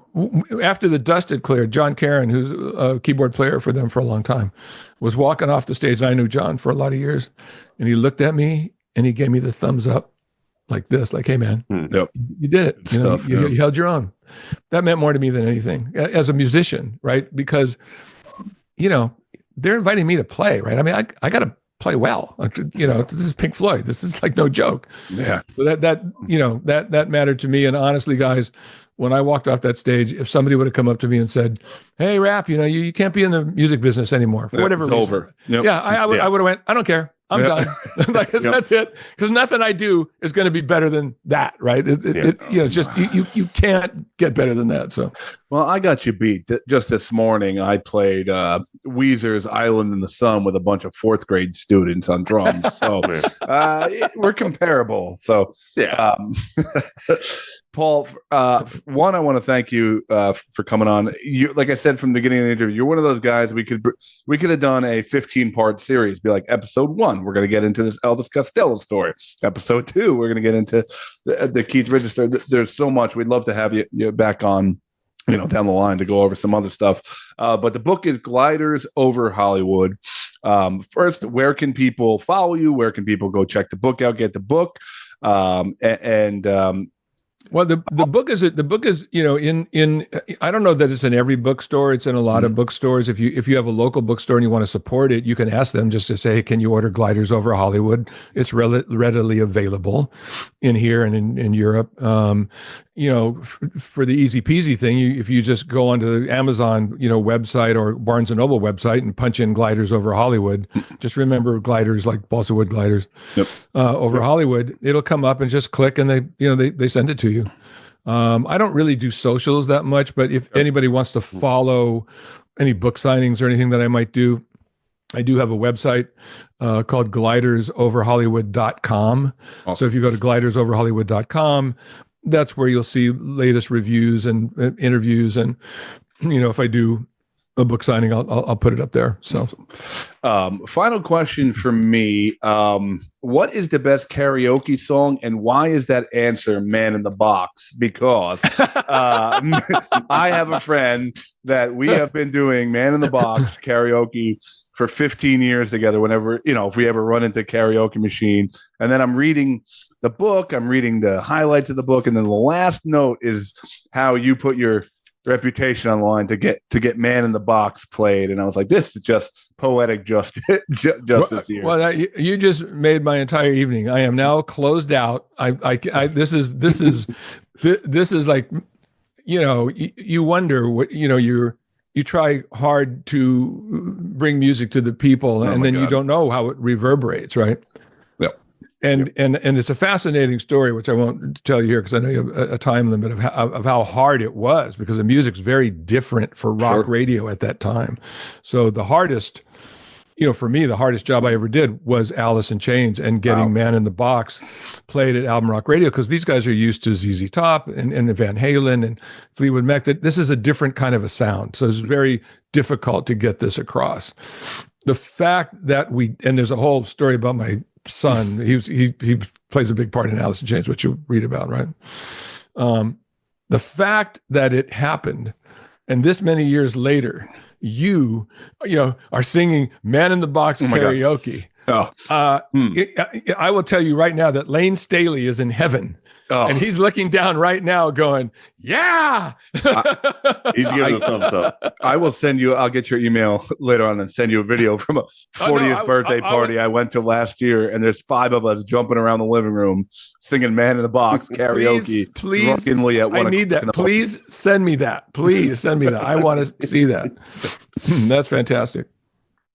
Speaker 1: after the dust had cleared, John Caron, who's a keyboard player for them for a long time, was walking off the stage. And I knew John for a lot of years. And he looked at me and he gave me the thumbs up like this, like, hey, man, you did it. You held your own. That meant more to me than anything as a musician, right? Because, they're inviting me to play, right? I mean, I got to play well. This is Pink Floyd. This is like no joke.
Speaker 5: Yeah.
Speaker 1: So that mattered to me. And honestly, guys, when I walked off that stage, if somebody would have come up to me and said, "Hey, Rap, you can't be in the music business anymore for whatever reason." Over. Yep. Yeah, I would have went, I don't care. I'm done. That's it. Because nothing I do is going to be better than that, right? It's just you can't get better than that. So,
Speaker 7: well, I got you beat. Just this morning, I played Weezer's "Island in the Sun" with a bunch of fourth grade students on drums. So we're comparable. So Paul, one, I want to thank you for coming on. You, like I said from the beginning of the interview, you're one of those guys we could have done a 15-part series. Be like, episode 1, we're going to get into this Elvis Costello story. Episode 2, we're going to get into the Keith Register. There's so much. We'd love to have you back on, down the line to go over some other stuff. But the book is Gliders Over Hollywood. First, where can people follow you? Where can people go check the book out, get the book?
Speaker 1: Well, the book is in I don't know that it's in every bookstore. It's in a lot of bookstores. If you have a local bookstore and you want to support it, you can ask them just to say, hey, can you order Gliders Over Hollywood? It's readily available in here and in Europe. For the easy peasy thing, if you just go onto the Amazon, website or Barnes and Noble website and punch in Gliders Over Hollywood, just remember gliders like balsa wood gliders over Hollywood. It'll come up and just click and they send it to you. I don't really do socials that much, but if anybody wants to follow any book signings or anything that I might do, I do have a website called glidersoverhollywood.com. Awesome. So if you go to glidersoverhollywood.com, that's where you'll see latest reviews and interviews. And, if I do a book signing, I'll put it up there. So,
Speaker 7: final question from me. What is the best karaoke song and why is that answer Man in the Box? Because I have a friend that we have been doing Man in the Box karaoke for 15 years together whenever, if we ever run into karaoke machine. And then I'm reading the book, I'm reading the highlights of the book, and then the last note is how you put your reputation on the line to get Man in the Box played. And I was like, this is just poetic justice here.
Speaker 1: Well, you just made my entire evening. I am now closed out. This is like, you wonder what, you try hard to bring music to the people, and then you don't know how it reverberates, right?
Speaker 5: Yep.
Speaker 1: And it's a fascinating story, which I won't tell you here because I know you have a time limit of how hard it was, because the music's very different for rock radio at that time. So the hardest, for me, the hardest job I ever did was Alice in Chains and getting Man in the Box played at Album Rock Radio, because these guys are used to ZZ Top and Van Halen and Fleetwood Mac. This is a different kind of a sound. So it's very difficult to get this across. The fact that and there's a whole story about my son. He plays a big part in Alice in Chains, which you read about, right? The fact that it happened, and this many years later, you are singing Man in the Box karaoke. I will tell you right now that Lane Staley is in heaven. And he's looking down right now going, yeah.
Speaker 6: He's giving a thumbs up.
Speaker 7: I'll get your email later on and send you a video from a 40th birthday party I went to last year. And there's 5 of us jumping around the living room singing Man in the Box karaoke.
Speaker 1: Please, I need that. Please send me that. Please send me that. I want to see that. That's fantastic.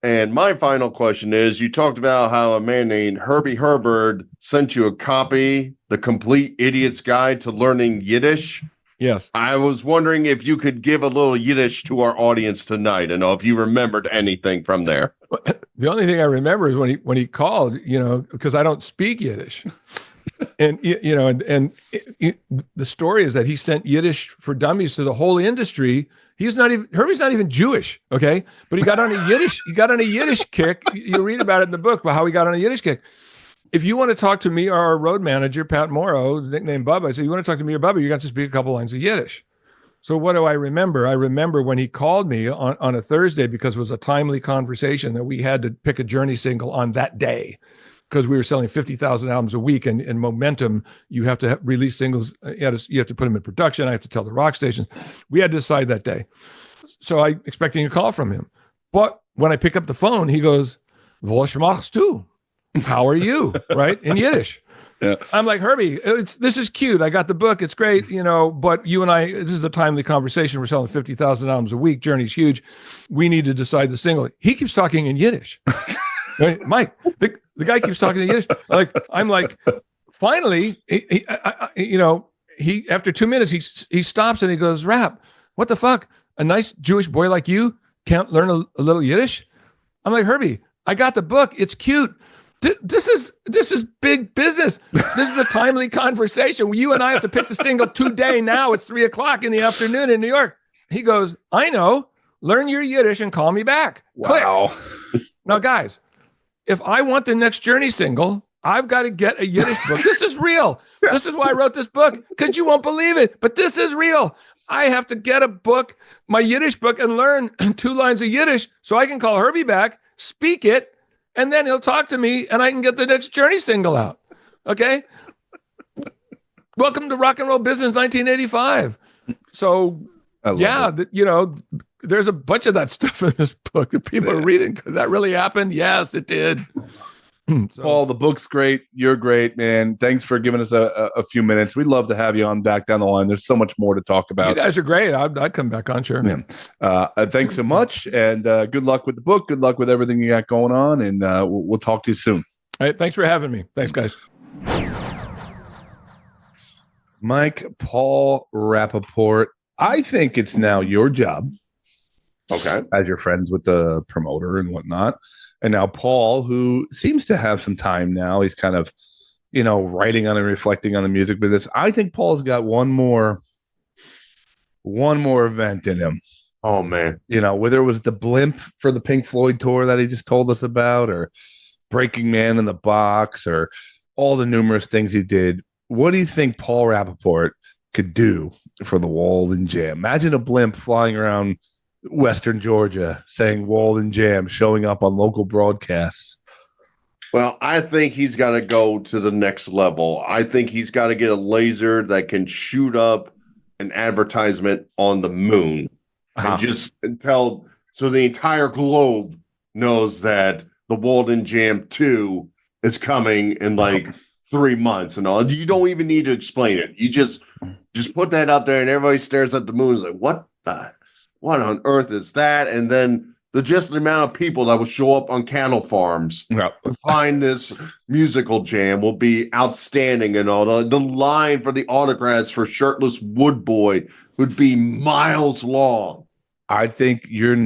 Speaker 6: And my final question is, you talked about how a man named Herbie Herbert sent you a copy, The Complete Idiot's Guide to Learning Yiddish.
Speaker 1: Yes.
Speaker 6: I was wondering if you could give a little Yiddish to our audience tonight, and if you remembered anything from there.
Speaker 1: The only thing I remember is when he called, because I don't speak Yiddish. And, the story is that he sent Yiddish for Dummies to the whole industry. Herbie's not even Jewish, okay? But he got on a Yiddish kick. You read about it in the book about how he got on a Yiddish kick. If you want to talk to me or our road manager, Pat Morrow, nicknamed Bubba, I said, you want to talk to me or Bubba, you got to speak a couple lines of Yiddish. So what do I remember? I remember when he called me on a Thursday, because it was a timely conversation that we had to pick a Journey single on that day, because we were selling 50,000 albums a week, and Momentum, you have to release singles. You have to put them in production. I have to tell the rock stations. We had to decide that day. So I expecting a call from him. But when I pick up the phone, he goes, "Was machst du? How are you?" Right? In Yiddish. Yeah. I'm like, Herbie, this is cute. I got the book. It's great, but you and I, this is a timely conversation. We're selling 50,000 albums a week. Journey's huge. We need to decide the single. He keeps talking in Yiddish. Mike, the guy keeps talking in Yiddish. I'm like, finally, he after 2 minutes, he stops and he goes, "Rap, what the fuck? A nice Jewish boy like you can't learn a little Yiddish?" I'm like, Herbie, I got the book. It's cute. This is big business. This is a timely conversation. You and I have to pick the single today. Now it's 3:00 in the afternoon in New York. He goes, "I know. Learn your Yiddish and call me back."
Speaker 7: Wow.
Speaker 1: Click. Now, guys, if I want the next Journey single, I've got to get a Yiddish book. This is real. This is why I wrote this book, because you won't believe it, but this is real. I have to get a book, my Yiddish book, and learn 2 lines of Yiddish so I can call Herbie back, speak it, and then he'll talk to me and I can get the next Journey single out. Okay? Welcome to rock and roll business 1985. So, there's a bunch of that stuff in this book that people are reading. Could that really happen? Yes, it did.
Speaker 7: Paul, the book's great. You're great, man. Thanks for giving us a few minutes. We'd love to have you on back down the line. There's so much more to talk about.
Speaker 1: You guys are great. I'd come back on, sure.
Speaker 7: Yeah. Thanks so much, and good luck with the book. Good luck with everything you got going on, and we'll talk to you soon.
Speaker 1: All right, thanks for having me. Thanks, guys.
Speaker 7: Mike, Paul Rappaport, I think it's now your job.
Speaker 6: Okay.
Speaker 7: As you're friends with the promoter and whatnot. And now Paul, who seems to have some time now, he's kind of, writing on and reflecting on the music business. I think Paul's got one more event in him.
Speaker 6: Oh, man.
Speaker 7: Whether it was the blimp for the Pink Floyd tour that he just told us about, or Breaking Man in the Box, or all the numerous things he did. What do you think Paul Rappaport could do for the Walden Jam? Imagine a blimp flying around Western Georgia saying Walden Jam, showing up on local broadcasts.
Speaker 6: Well, I think he's got to go to the next level. I think he's got to get a laser that can shoot up an advertisement on the moon and just tell, so the entire globe knows that the Walden Jam 2 is coming in 3 months and all. You don't even need to explain it. You just put that out there, and everybody stares at the moon and is like, what on earth is that? And then the amount of people that will show up on cattle farms to find this musical jam will be outstanding, and all. The line for the autographs for Shirtless Wood Boy would be miles long.
Speaker 7: I think you are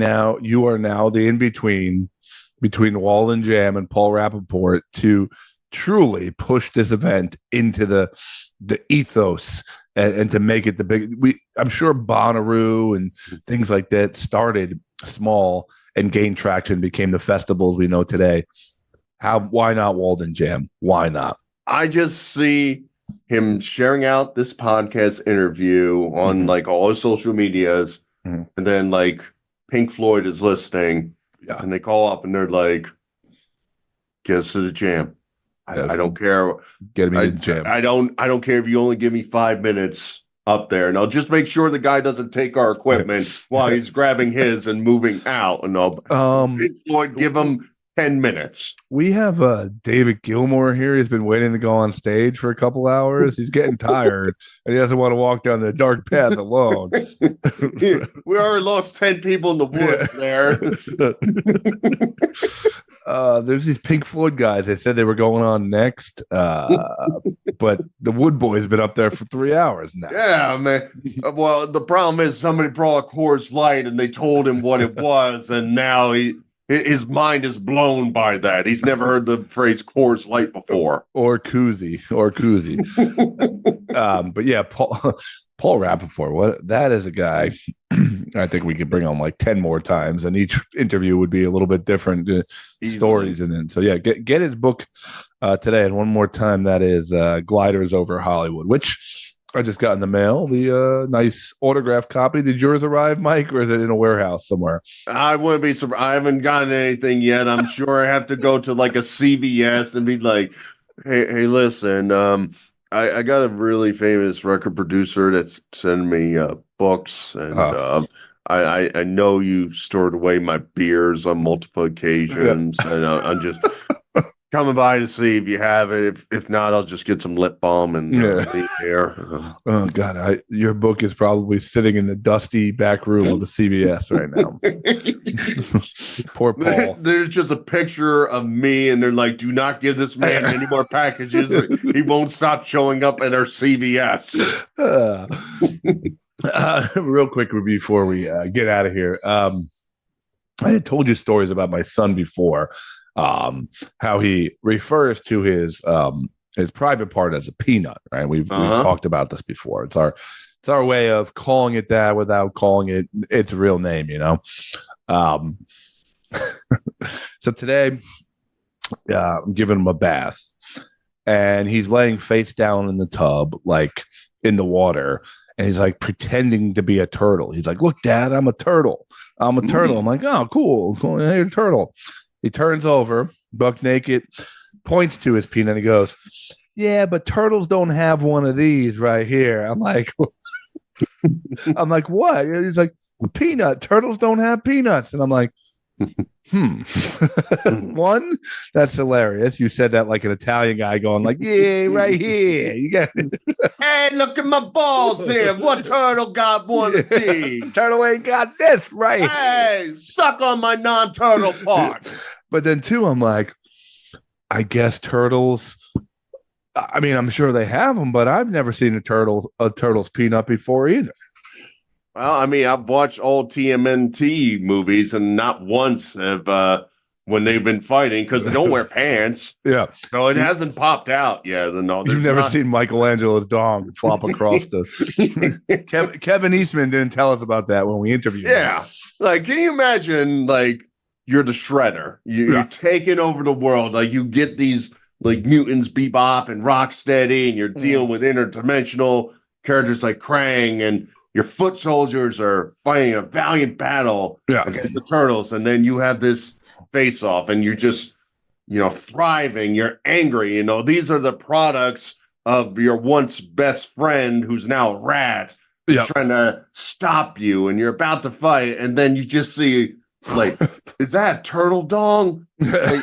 Speaker 7: now the in-between between Walden Jam and Paul Rappaport to truly push this event into the ethos and to make it the big. I'm sure Bonnaroo and things like that started small and gained traction, became the festivals we know today. Why not Walden Jam? Why not?
Speaker 6: I just see him sharing out this podcast interview on like all his social medias, and then like Pink Floyd is listening, and they call up and they're like, "Get us to the jam." I don't care.
Speaker 7: Get me to the jam.
Speaker 6: I don't care if you only give me 5 minutes up there, and I'll just make sure the guy doesn't take our equipment while he's grabbing his and moving out. And Pink Floyd, give him 10 minutes.
Speaker 7: We have David Gilmour here. He's been waiting to go on stage for a couple hours. He's getting tired, and he doesn't want to walk down the dark path alone.
Speaker 6: We already lost 10 people in the woods there.
Speaker 7: There's these Pink Floyd guys. They said they were going on next, but the Wood Boy's been up there for 3 hours now.
Speaker 6: Yeah, man. Well, the problem is somebody brought a Coors Light and they told him what it was, and now his mind is blown by that. He's never heard the phrase Coors Light before.
Speaker 7: Or koozie. But yeah, Paul Rappaport, that is a guy I think we could bring on like 10 more times, and each interview would be a little bit different stories in it. So yeah, get his book today. And one more time, that is Gliders Over Hollywood, which I just got in the mail. The nice autograph copy. Did yours arrive, Mike, or is it in a warehouse somewhere?
Speaker 6: I wouldn't be surprised. I haven't gotten anything yet. I'm sure I have to go to like a CVS and be like, hey, listen, I got a really famous record producer that's sending me books, and I know you stored away my beers on multiple occasions, and I'm just coming by to see if you have it. If not, I'll just get some lip balm and leave here.
Speaker 7: Oh God, your book is probably sitting in the dusty back room of the CVS right now. Poor Paul.
Speaker 6: There's just a picture of me, and they're like, "Do not give this man any more packages. He won't stop showing up at our CVS."
Speaker 7: Real quick before we get out of here, I had told you stories about my son before. How he refers to his private part as a peanut, right? We've talked about this before. It's our way of calling it that without calling it its real name, you know. So today, I'm giving him a bath, and he's laying face down in the tub, like in the water, and he's like pretending to be a turtle. He's like, "Look, Dad, I'm a turtle. I'm a turtle." I'm like, "Oh, cool. Hey, you're a turtle." He turns over, buck naked, points to his peanut, and he goes, "Yeah, but turtles don't have one of these right here." I'm like, "What?" He's like, "Peanut. Turtles don't have peanuts." And I'm like, One, that's hilarious. You said that like an Italian guy going like, "Yeah, right here. You got it."
Speaker 6: Hey, look at my balls here. What turtle got one of these?
Speaker 7: Turtle ain't got this, right?
Speaker 6: Hey, suck on my non-turtle parts.
Speaker 7: But then too, I'm like, I guess turtles. I mean, I'm sure they have them, but I've never seen a turtle's peanut before either.
Speaker 6: Well, I mean, I've watched all TMNT movies, and not once have when they've been fighting, because they don't wear pants.
Speaker 7: Yeah,
Speaker 6: so it hasn't popped out yet. No,
Speaker 7: you've never seen Michelangelo's dong flop across the. Kevin Eastman didn't tell us about that when we interviewed him.
Speaker 6: Yeah, like, can you imagine? Like, you're the Shredder. You're taking over the world. Like, you get these like mutants, Bebop and Rocksteady, and you're dealing with interdimensional characters like Krang, and your foot soldiers are fighting a valiant battle against the turtles, and then you have this face-off, and you're just, thriving. You're angry. These are the products of your once best friend, who's now a rat, trying to stop you, and you're about to fight, and then you just see, like, is that a turtle dong? Like,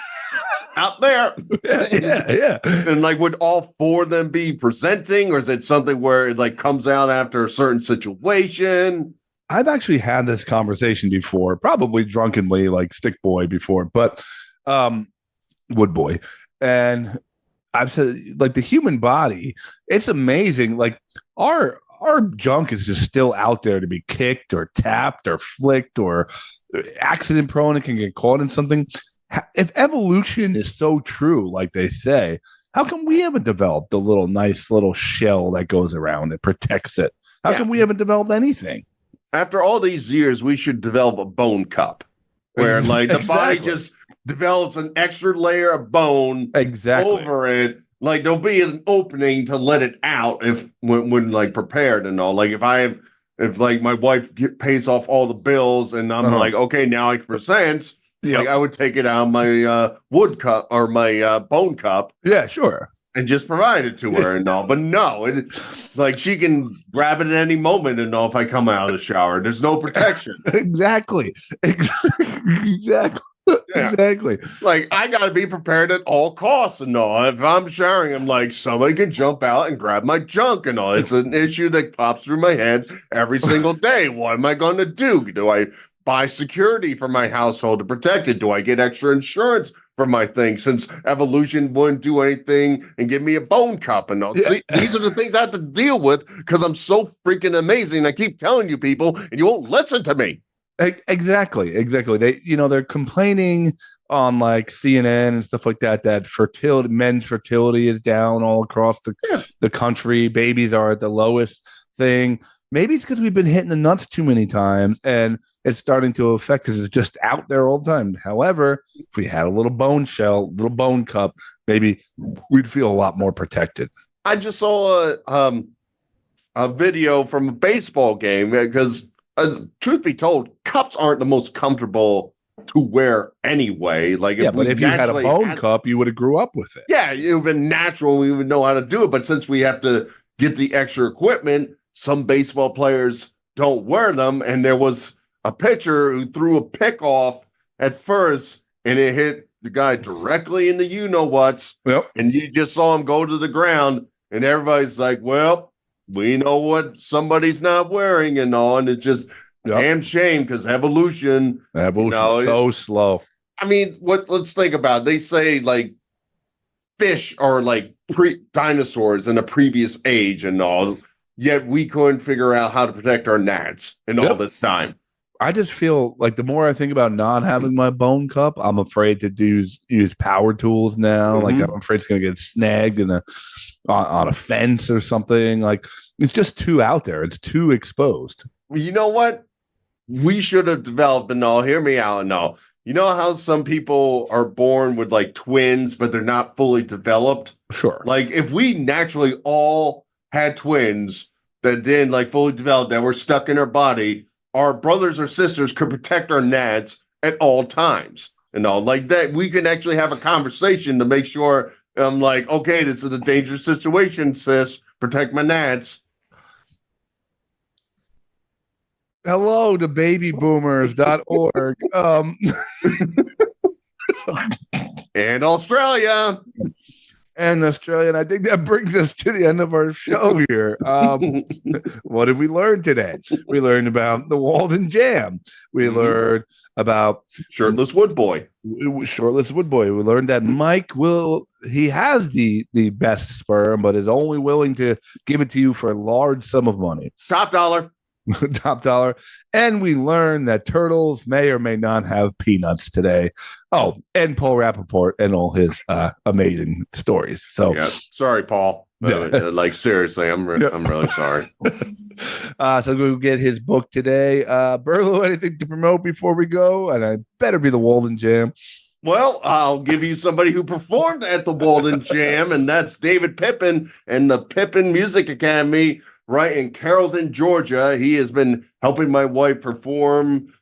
Speaker 6: out there.
Speaker 7: Yeah.
Speaker 6: And like, would all four of them be presenting, or is it something where it like comes out after a certain situation?
Speaker 7: I've actually had this conversation before, probably drunkenly, like Stick Boy before, but Wood Boy. And I've said, like, the human body, it's amazing. Like, our junk is just still out there to be kicked or tapped or flicked or accident prone. It can get caught in something. If evolution is so true, like they say, how come we haven't developed the little nice little shell that goes around that protects it? How come we haven't developed anything?
Speaker 6: After all these years, we should develop a bone cup where like the body just develops an extra layer of bone over it. Like there'll be an opening to let it out if when like prepared and all. Like if like my wife pays off all the bills and I'm like, okay, now I can present. Like I would take it out of my wood cup or my bone cup.
Speaker 7: Yeah, sure.
Speaker 6: And just provide it to her and all. But no, like she can grab it at any moment and all if I come out of the shower. There's no protection.
Speaker 7: Exactly.
Speaker 6: Yeah. Exactly. Like I gotta be prepared at all costs and all. If I'm showering, I'm like, somebody can jump out and grab my junk and all. It's an issue that pops through my head every single day. What am I gonna do? Do I buy security for my household to protect it? Do I get extra insurance for my thing, since evolution wouldn't do anything and give me a bone cup and all? See, these are the things I have to deal with because I'm so freaking amazing. I keep telling you people and you won't listen to me.
Speaker 7: Exactly. They, they're complaining on like CNN and stuff like that men's fertility is down all across the country. Babies are at the lowest thing. Maybe it's because we've been hitting the nuts too many times and it's starting to affect because it's just out there all the time. However, if we had a little bone shell, little bone cup, maybe we'd feel a lot more protected.
Speaker 6: I just saw a video from a baseball game because, truth be told, cups aren't the most comfortable to wear anyway. Like,
Speaker 7: but if you had a bone cup, you would have grew up with it.
Speaker 6: Yeah, it would have been natural. We would know how to do it. But since we have to get the extra equipment, some baseball players don't wear them. And there was a pitcher who threw a pick off at first, and it hit the guy directly in the you-know-whats.
Speaker 7: Yep.
Speaker 6: And you just saw him go to the ground, and everybody's like, well, we know what somebody's not wearing and all. And it's just damn shame because evolution is
Speaker 7: so slow.
Speaker 6: I mean, let's think about it. They say, like, fish are like dinosaurs in a previous age and all. Yet we couldn't figure out how to protect our gnats in all this time.
Speaker 7: I just feel like the more I think about not having my bone cup, I'm afraid to use power tools now. Like I'm afraid it's going to get snagged on a fence or something. Like it's just too out there. It's too exposed.
Speaker 6: You know what? We should have developed and all. Hear me out and all. You know how some people are born with like twins, but they're not fully developed?
Speaker 7: Sure.
Speaker 6: Like if we naturally all had twins that didn't like fully develop, that were stuck in our body, our brothers or sisters could protect our nads at all times and all like that. We can actually have a conversation to make sure I'm like, okay, this is a dangerous situation, sis. Protect my nads.
Speaker 7: Hello to babyboomers.org.
Speaker 6: And Australia.
Speaker 7: And Australian. I think that brings us to the end of our show here. What did we learn today? We learned about the Walden Jam. We learned about
Speaker 6: Shirtless Wood Boy.
Speaker 7: Shirtless Wood Boy. We learned that Mike he has the best sperm, but is only willing to give it to you for a large sum of money.
Speaker 6: Top dollar.
Speaker 7: Top dollar. And we learned that turtles may or may not have peanuts today. Oh, and Paul Rappaport and all his amazing stories. So
Speaker 6: sorry, Paul. Like seriously, I'm really sorry.
Speaker 7: So we'll get his book today. Burlo, anything to promote before we go? And I better be the Walden Jam.
Speaker 6: Well, I'll give you somebody who performed at the Walden Jam, and that's David Pippin and the Pippin Music Academy right in Carrollton, Georgia. He has been helping my wife perform,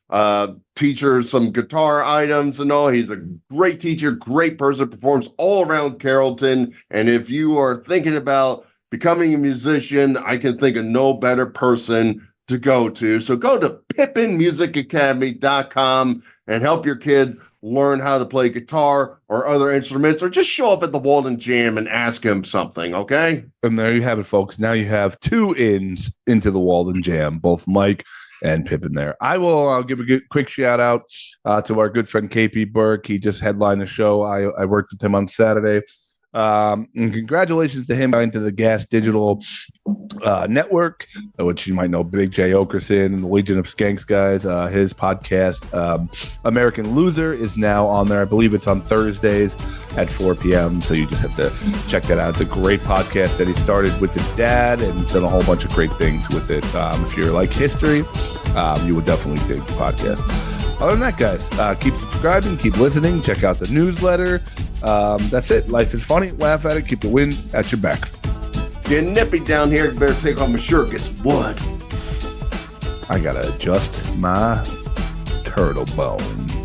Speaker 6: teach her some guitar items and all. He's a great teacher, great person, performs all around Carrollton. And if you are thinking about becoming a musician, I can think of no better person to go to. So go to pippinmusicacademy.com and help your kid learn how to play guitar or other instruments, or just show up at the Walden Jam and ask him something, okay?
Speaker 7: And there you have it, folks. Now you have 2 ins into the Walden Jam, both Mike and Pippin there. I'll give a quick shout out to our good friend KP Burke. He just headlined the show. I worked with him on Saturday. And congratulations to him into the Gas Digital Network, which you might know Big J Okerson and the Legion of Skanks guys. His podcast, American Loser, is now on there. I believe it's on Thursdays at 4 p.m. So you just have to check that out. It's a great podcast that he started with his dad, and he's done a whole bunch of great things with it. If you're like history, you would definitely dig the podcast. Other than that, guys, keep subscribing, keep listening, check out the newsletter. That's it. Life is funny. Laugh at it. Keep the wind at your back.
Speaker 6: It's getting nippy down here. You better take off my shirt. Get some blood.
Speaker 7: I gotta adjust my turtle bone.